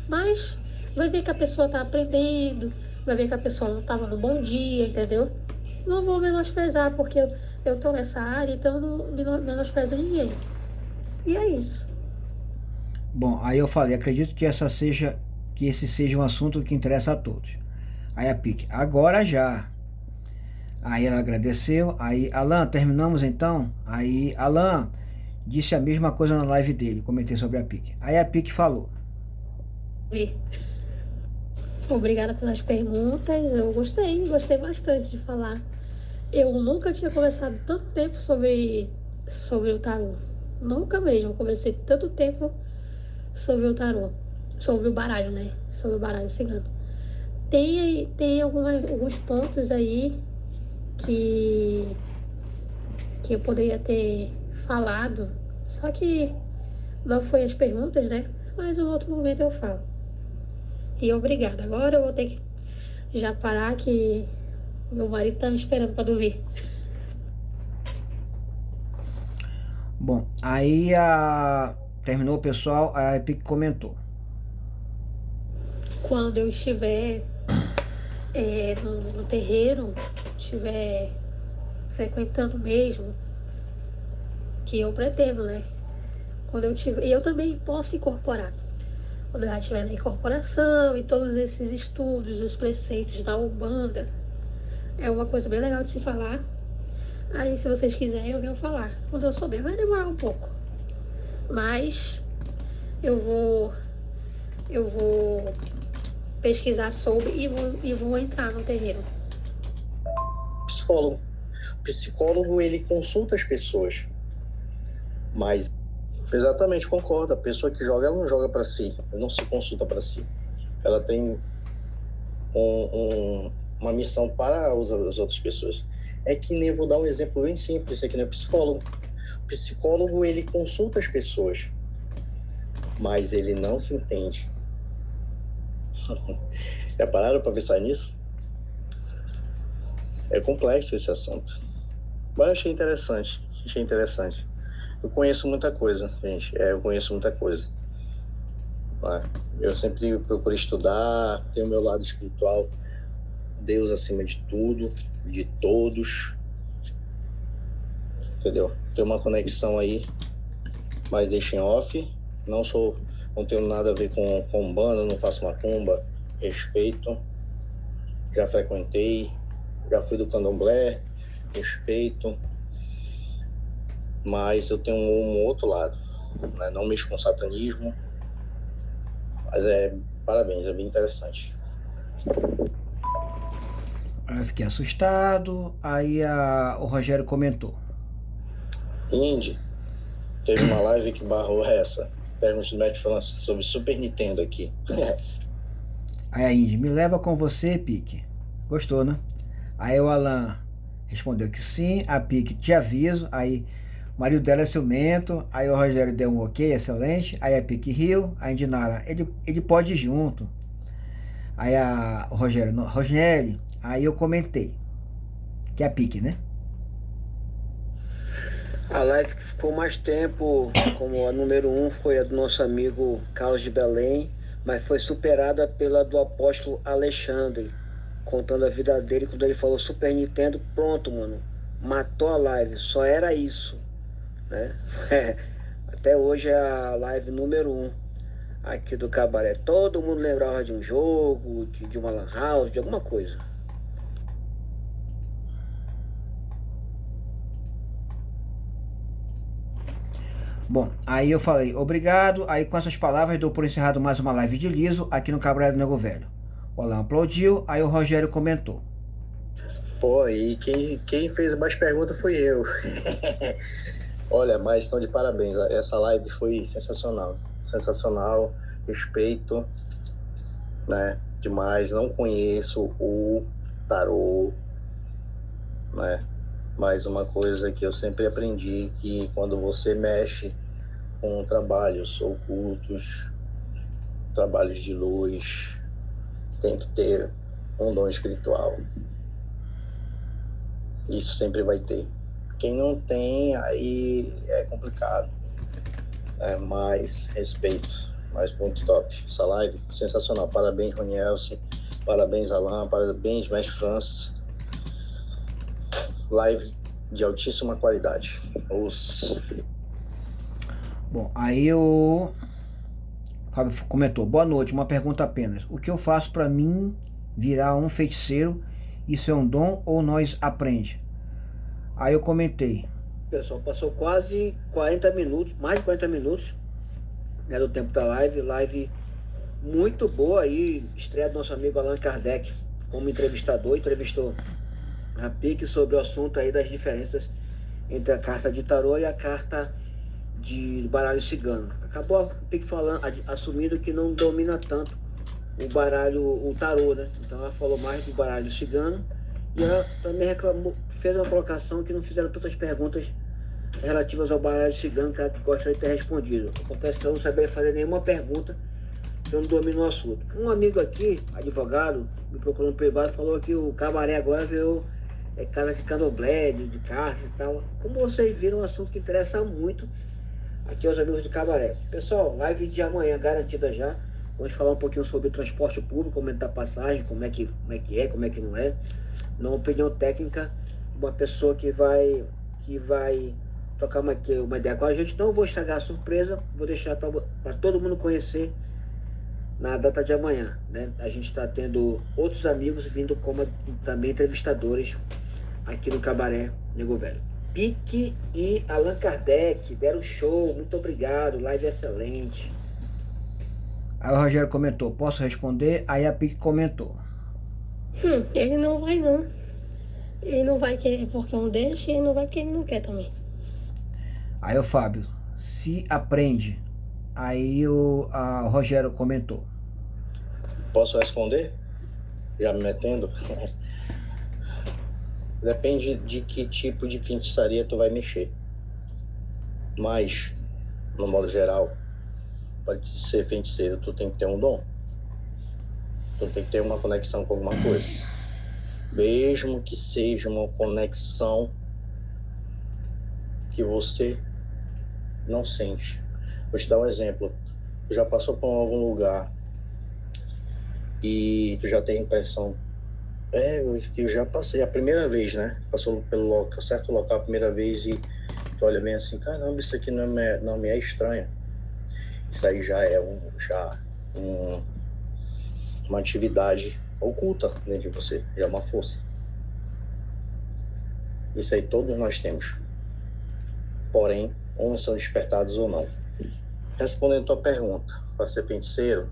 Mas vai ver que a pessoa tá aprendendo, vai ver que a pessoa não tava no bom dia, entendeu? Não vou menosprezar, porque eu tô nessa área, então eu não menosprezo ninguém. E é isso. Bom, aí eu falei, acredito que esse seja um assunto que interessa a todos. Aí a Pique, agora já. Aí ela agradeceu. Aí, Alan, terminamos então? Aí, Alan disse a mesma coisa na live dele. Comentei sobre a Pique. Aí a Pique falou. Obrigada pelas perguntas. Eu gostei bastante de falar. Eu nunca tinha conversado tanto tempo sobre o tarô. Nunca mesmo conversei tanto tempo sobre o tarô. Sobre o baralho, né? Sobre o baralho cigano. Tem alguns pontos aí que eu poderia ter falado, só que não foi as perguntas, né? Mas em outro momento eu falo. E obrigada. Agora eu vou ter que já parar, que meu marido tá me esperando para dormir. Bom, aí terminou o pessoal, a Epic comentou. Quando eu estiver no terreiro, estiver frequentando mesmo, que eu pretendo, né? Quando eu tiver, e eu também posso incorporar. quando eu já estiver na incorporação e todos esses estudos, os preceitos da Umbanda. É uma coisa bem legal de se falar. Aí, se vocês quiserem, eu venho falar. Quando eu souber, vai demorar um pouco. Mas eu vou pesquisar sobre e vou entrar no terreiro. Psicólogo. O psicólogo, ele consulta as pessoas. Mas, exatamente, concordo. A pessoa que joga, ela não joga para si. Ela não se consulta para si. Ela tem uma missão para as outras pessoas. É que nem, vou dar um exemplo bem simples, isso aqui não é psicólogo. O psicólogo, ele consulta as pessoas, mas ele não se entende. Já pararam para pensar nisso? É complexo esse assunto. Mas achei interessante. Eu conheço muita coisa, gente. Eu conheço muita coisa. Eu sempre procuro estudar, tenho o meu lado espiritual. Deus acima de tudo, de todos, entendeu? Tem uma conexão aí, mas deixa em off. Não tenho nada a ver com Umbanda, não faço macumba, respeito. Já frequentei, já fui do candomblé, respeito. Mas eu tenho um outro lado, né? Não mexo com satanismo, mas parabéns, é bem interessante. Aí eu fiquei assustado, aí o Rogério comentou. Indy, teve uma live que barrou essa. Pergunta do Matt falando sobre Super Nintendo aqui. Aí a Indy, me leva com você, Pique. Gostou, né? Aí o Alan respondeu que sim, a Pique, te aviso. Aí o marido dela é ciumento, aí o Rogério deu um ok, excelente. Aí a Pique riu, a Indinara, ele pode ir junto. Aí o Rogério, Rogério, aí eu comentei, que é a Pique, né? A live que ficou mais tempo, como a número 1, foi a do nosso amigo Carlos de Belém, mas foi superada pela do apóstolo Alexandre, contando a vida dele. Quando ele falou Super Nintendo, pronto, mano, matou a live, só era isso, né? Até hoje é a live número 1 aqui do Cabaré. Todo mundo lembrava de um jogo, de uma lan house, de alguma coisa. Bom, aí eu falei, obrigado. Aí com essas palavras dou por encerrado mais uma live de liso aqui no Cabaré do Nego Velho. O Alan aplaudiu, aí o Rogério comentou. Pô, e quem fez mais perguntas foi eu. Olha, mas estão de parabéns. Essa live foi sensacional. Sensacional, respeito, né? Demais. Não conheço o tarô, né? Mas uma coisa que eu sempre aprendi, que quando você mexe com trabalhos ocultos, trabalhos de luz, tem que ter um dom espiritual. Isso sempre vai ter. Quem não tem, aí é complicado. Mas respeito, mas muito top. Essa live, sensacional. Parabéns, Ronielson. Parabéns, Alan. Parabéns, Mestre Francis. Live de altíssima qualidade. Bom, aí o Fábio comentou, boa noite, uma pergunta apenas. O que eu faço para mim virar um feiticeiro? Isso é um dom ou nós aprende? Aí eu comentei. Pessoal, passou quase 40 minutos, mais de 40 minutos, né, do tempo da live muito boa aí, estreia do nosso amigo Allan Kardec como entrevistador, entrevistou a Pique sobre o assunto aí das diferenças entre a carta de tarô e a carta de baralho cigano. Acabou a Pique falando, assumindo que não domina tanto o tarô, né? Então ela falou mais do baralho cigano e ela também fez uma colocação que não fizeram tantas perguntas relativas ao baralho cigano que ela gostaria de ter respondido. Eu confesso que eu não sabia fazer nenhuma pergunta, eu não domino o assunto. Um amigo aqui, advogado, me procurou no privado, falou que o Cabaré agora veio casa de candomblé, de cartas e tal. Como vocês viram, um assunto que interessa muito aqui aos amigos do Cabaré. Pessoal, live de amanhã garantida já. Vamos falar um pouquinho sobre transporte público, comentar passagem, como é que não é. Numa opinião técnica, uma pessoa que vai trocar uma ideia com a gente. Não vou estragar a surpresa, vou deixar para todo mundo conhecer na data de amanhã, né? A gente está tendo outros amigos vindo como também entrevistadores aqui no Cabaré Nego Velho. Pique e Allan Kardec deram show, muito obrigado, live excelente. Aí o Rogério comentou, posso responder? Aí a Pique comentou. Ele não vai não. Ele não vai querer porque não deixa e ele não vai porque ele não quer também. Aí o Fábio, se aprende. Aí o Rogério comentou. Posso responder? Já me metendo? Depende de que tipo de feitiçaria tu vai mexer. Mas, no modo geral, para ser feiticeiro, tu tem que ter um dom. Tu tem que ter uma conexão com alguma coisa. Mesmo que seja uma conexão que você não sente. Vou te dar um exemplo. Tu já passou por algum lugar e tu já tem a impressão, que eu já passei a primeira vez, né? Passou pelo certo local a primeira vez e tu olha bem assim, caramba, isso aqui não me é estranho. Isso aí já é uma atividade oculta dentro de você, já é uma força. Isso aí todos nós temos. Porém, uns são despertados ou não. Respondendo a tua pergunta, para ser feiticeiro,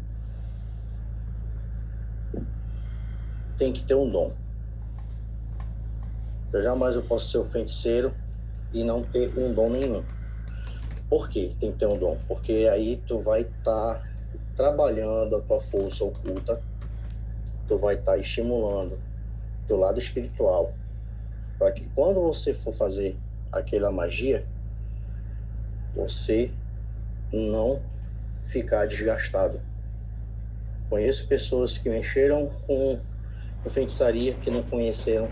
tem que ter um dom. Eu posso ser um feiticeiro e não ter um dom nenhum. Por quê? Tem que ter um dom. Porque aí tu vai estar trabalhando a tua força oculta, tu vai estar estimulando teu lado espiritual, para que quando você for fazer aquela magia, você não ficar desgastado. Conheço pessoas que mexeram com feitiçaria, que não conhecem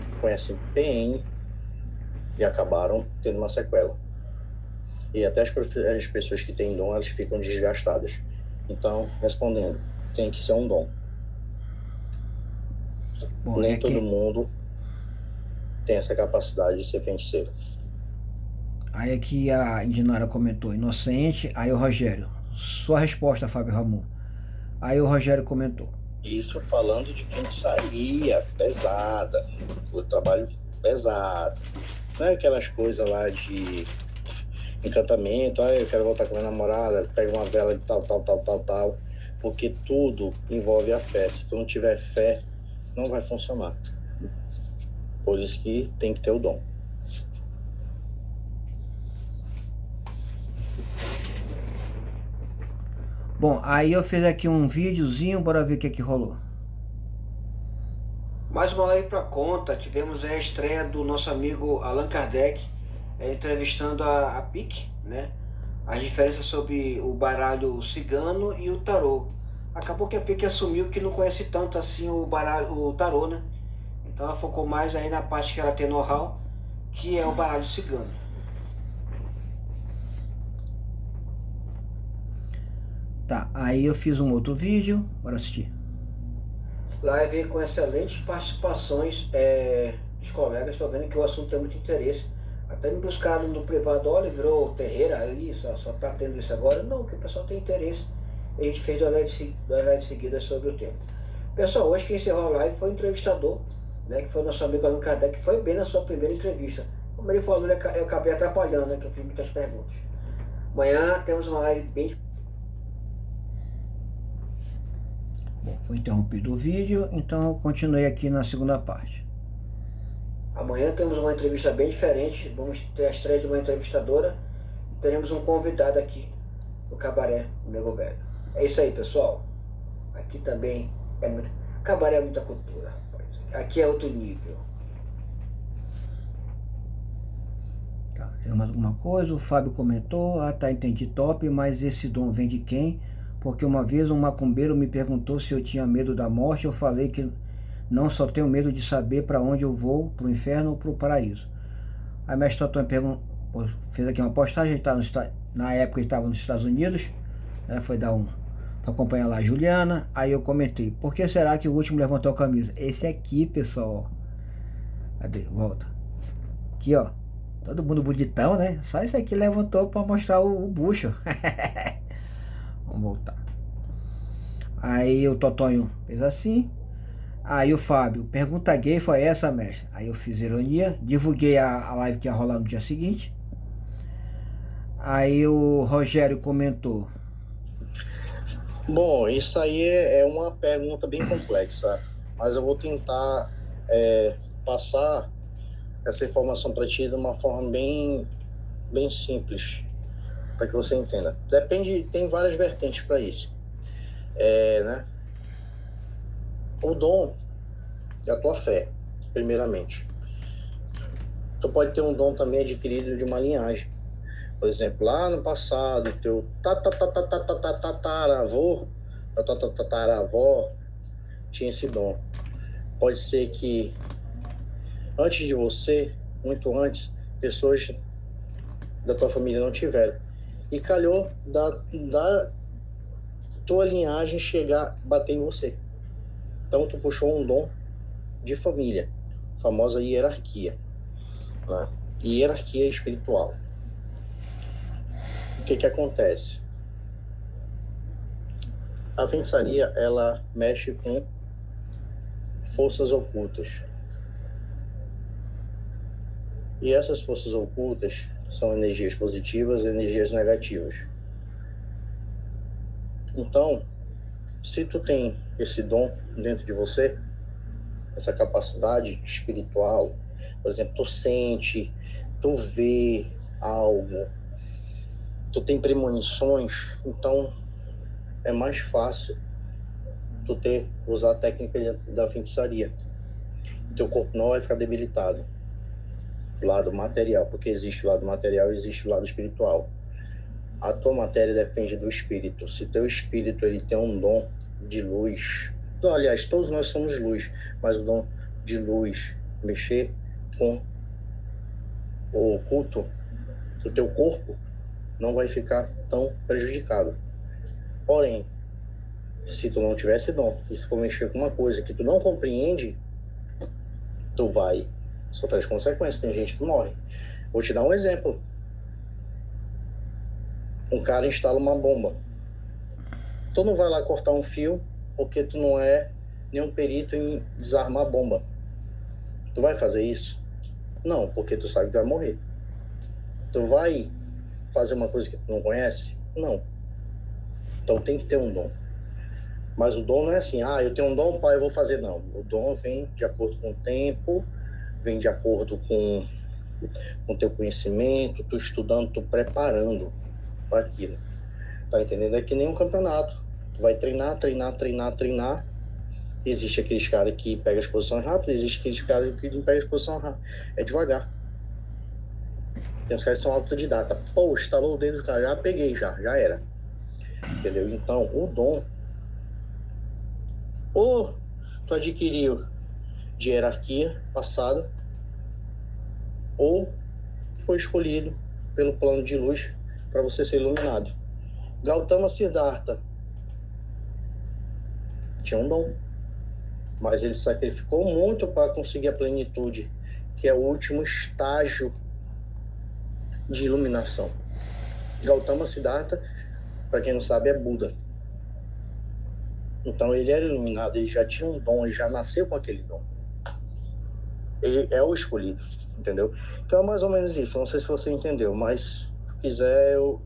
PN e acabaram tendo uma sequela. E até as pessoas que têm dom, elas ficam desgastadas. Então, respondendo, tem que ser um dom. Bom, Nem todo mundo tem essa capacidade de ser feiticeiro. Aí aqui a Indinara comentou, inocente. Aí o Rogério, sua resposta, Fábio Ramon. Aí o Rogério comentou. Isso falando de feitiçaria pesada, o trabalho pesado. Não é aquelas coisas lá de encantamento, eu quero voltar com a minha namorada, pega uma vela de tal, porque tudo envolve a fé. Se tu não tiver fé, não vai funcionar. Por isso que tem que ter o dom. Bom, aí eu fiz aqui um videozinho, bora ver o que rolou. Mais uma live pra conta, tivemos a estreia do nosso amigo Allan Kardec, entrevistando a Pique, né? As diferenças sobre o baralho cigano e o tarô. Acabou que a Pique assumiu que não conhece tanto assim o tarô, né? Então ela focou mais aí na parte que ela tem know-how, que é o baralho cigano. Tá, aí eu fiz um outro vídeo, bora assistir. Live com excelentes participações dos colegas, estou vendo que o assunto tem muito interesse. Até me buscaram no privado, olha, virou terreira aí, só tá tendo isso agora. Não, que o pessoal tem interesse. E a gente fez duas lives seguidas sobre o tema. Pessoal, hoje quem encerrou a live foi o entrevistador, né, que foi o nosso amigo Allan Kardec, que foi bem na sua primeira entrevista. Como ele falou, eu acabei atrapalhando, né, que eu fiz muitas perguntas. Amanhã temos uma live bem... Bom, foi interrompido o vídeo, então eu continuei aqui na segunda parte. Amanhã temos uma entrevista bem diferente, vamos ter a estreia de uma entrevistadora, teremos um convidado aqui no Cabaré Nego Velho. É isso aí, pessoal. Aqui também é muito... Cabaré é muita cultura, rapaz. Aqui é outro nível. Tá, tem mais alguma coisa? O Fábio comentou, tá, entendi, top, mas esse dom vem de quem? Porque uma vez um macumbeiro me perguntou se eu tinha medo da morte, eu falei que não, só tenho medo de saber para onde eu vou, para o inferno ou para o paraíso. Aí mestre Totão fez aqui uma postagem, ele na época ele estava nos Estados Unidos, né, foi dar para acompanhar lá a Juliana, aí eu comentei, por que será que o último levantou a camisa? Esse aqui, pessoal, cadê? Volta. Aqui, ó, todo mundo bonitão, né? Só esse aqui levantou para mostrar o bucho. Vamos voltar. Aí o Totonho fez assim. Aí o Fábio, pergunta gay foi essa, mestre? Aí eu fiz ironia, divulguei a live que ia rolar no dia seguinte. Aí o Rogério comentou. Bom, isso aí é uma pergunta bem complexa, mas eu vou tentar passar essa informação para ti de uma forma bem simples, para que você entenda. Depende, tem várias vertentes para isso. Né? O dom é a tua fé, primeiramente. Tu pode ter um dom também adquirido de uma linhagem. Por exemplo, lá no passado, teu tataravó tinha esse dom. Pode ser que antes de você, muito antes, pessoas da tua família não tiveram. E calhou da tua linhagem chegar, bater em você. Então tu puxou um dom de família, a famosa hierarquia, né? Hierarquia espiritual. O que acontece? A feitiçaria, ela mexe com forças ocultas. E essas forças ocultas são energias positivas e energias negativas. Então, se tu tem esse dom dentro de você, essa capacidade espiritual, por exemplo, tu sente, tu vê algo, tu tem premonições, então é mais fácil tu usar a técnica da feitiçaria. Teu corpo não vai ficar debilitado. O lado material, porque existe o lado material e existe o lado espiritual. A tua matéria depende do espírito. Se teu espírito ele tem um dom de luz, então, aliás, todos nós somos luz, mas o dom de luz, mexer com o oculto, o teu corpo não vai ficar tão prejudicado. Porém, se tu não tiver esse dom, e se for mexer com uma coisa que tu não compreende, tu vai sofrer as consequências. Tem gente que morre. Vou te dar um exemplo. Um cara instala uma bomba. Tu não vai lá cortar um fio porque tu não é nenhum perito em desarmar a bomba. Tu vai fazer isso? Não, porque tu sabe que vai morrer. Tu vai fazer uma coisa que tu não conhece? Não. Então tem que ter um dom. Mas o dom não é assim, eu tenho um dom, pai, eu vou fazer. Não. O dom vem de acordo com o tempo, vem de acordo com o teu conhecimento, tu estudando, tu preparando para aquilo. Tá entendendo? É que nem um campeonato. Tu vai treinar. Existe aqueles caras que pegam as posições rápidas, existe aqueles caras que não pegam as posições rápidas. É devagar. Tem uns caras que são autodidata. Pô, estalou o dedo do cara, já peguei, já era. Entendeu? Então, o dom, ou tu adquiriu de hierarquia passada, ou foi escolhido pelo plano de luz para você ser iluminado. Gautama Siddhartha tinha um dom, mas ele sacrificou muito para conseguir a plenitude, que é o último estágio de iluminação. Gautama Siddhartha, para quem não sabe, é Buda. Então ele era iluminado, ele já tinha um dom, ele já nasceu com aquele dom. Ele é o escolhido, entendeu? Então é mais ou menos isso. Não sei se você entendeu, mas se quiser eu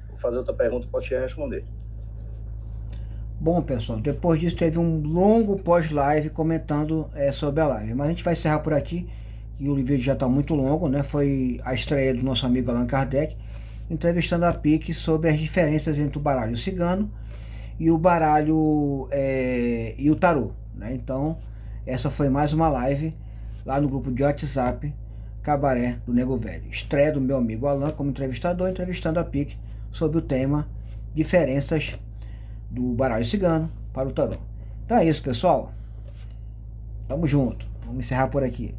vou fazer outra pergunta, pode te responder. Bom, pessoal, depois disso teve um longo pós-live comentando sobre a live. Mas a gente vai encerrar por aqui, e o vídeo já está muito longo, né? Foi a estreia do nosso amigo Allan Kardec, entrevistando a PIC sobre as diferenças entre o baralho cigano e o baralho e o tarô, né? Então, essa foi mais uma live lá no grupo de WhatsApp Cabaré do Nego Velho. Estreia do meu amigo Allan como entrevistador, entrevistando a PIC sobre o tema diferenças do baralho cigano para o tarô. Então é isso, pessoal. Tamo junto. Vamos encerrar por aqui.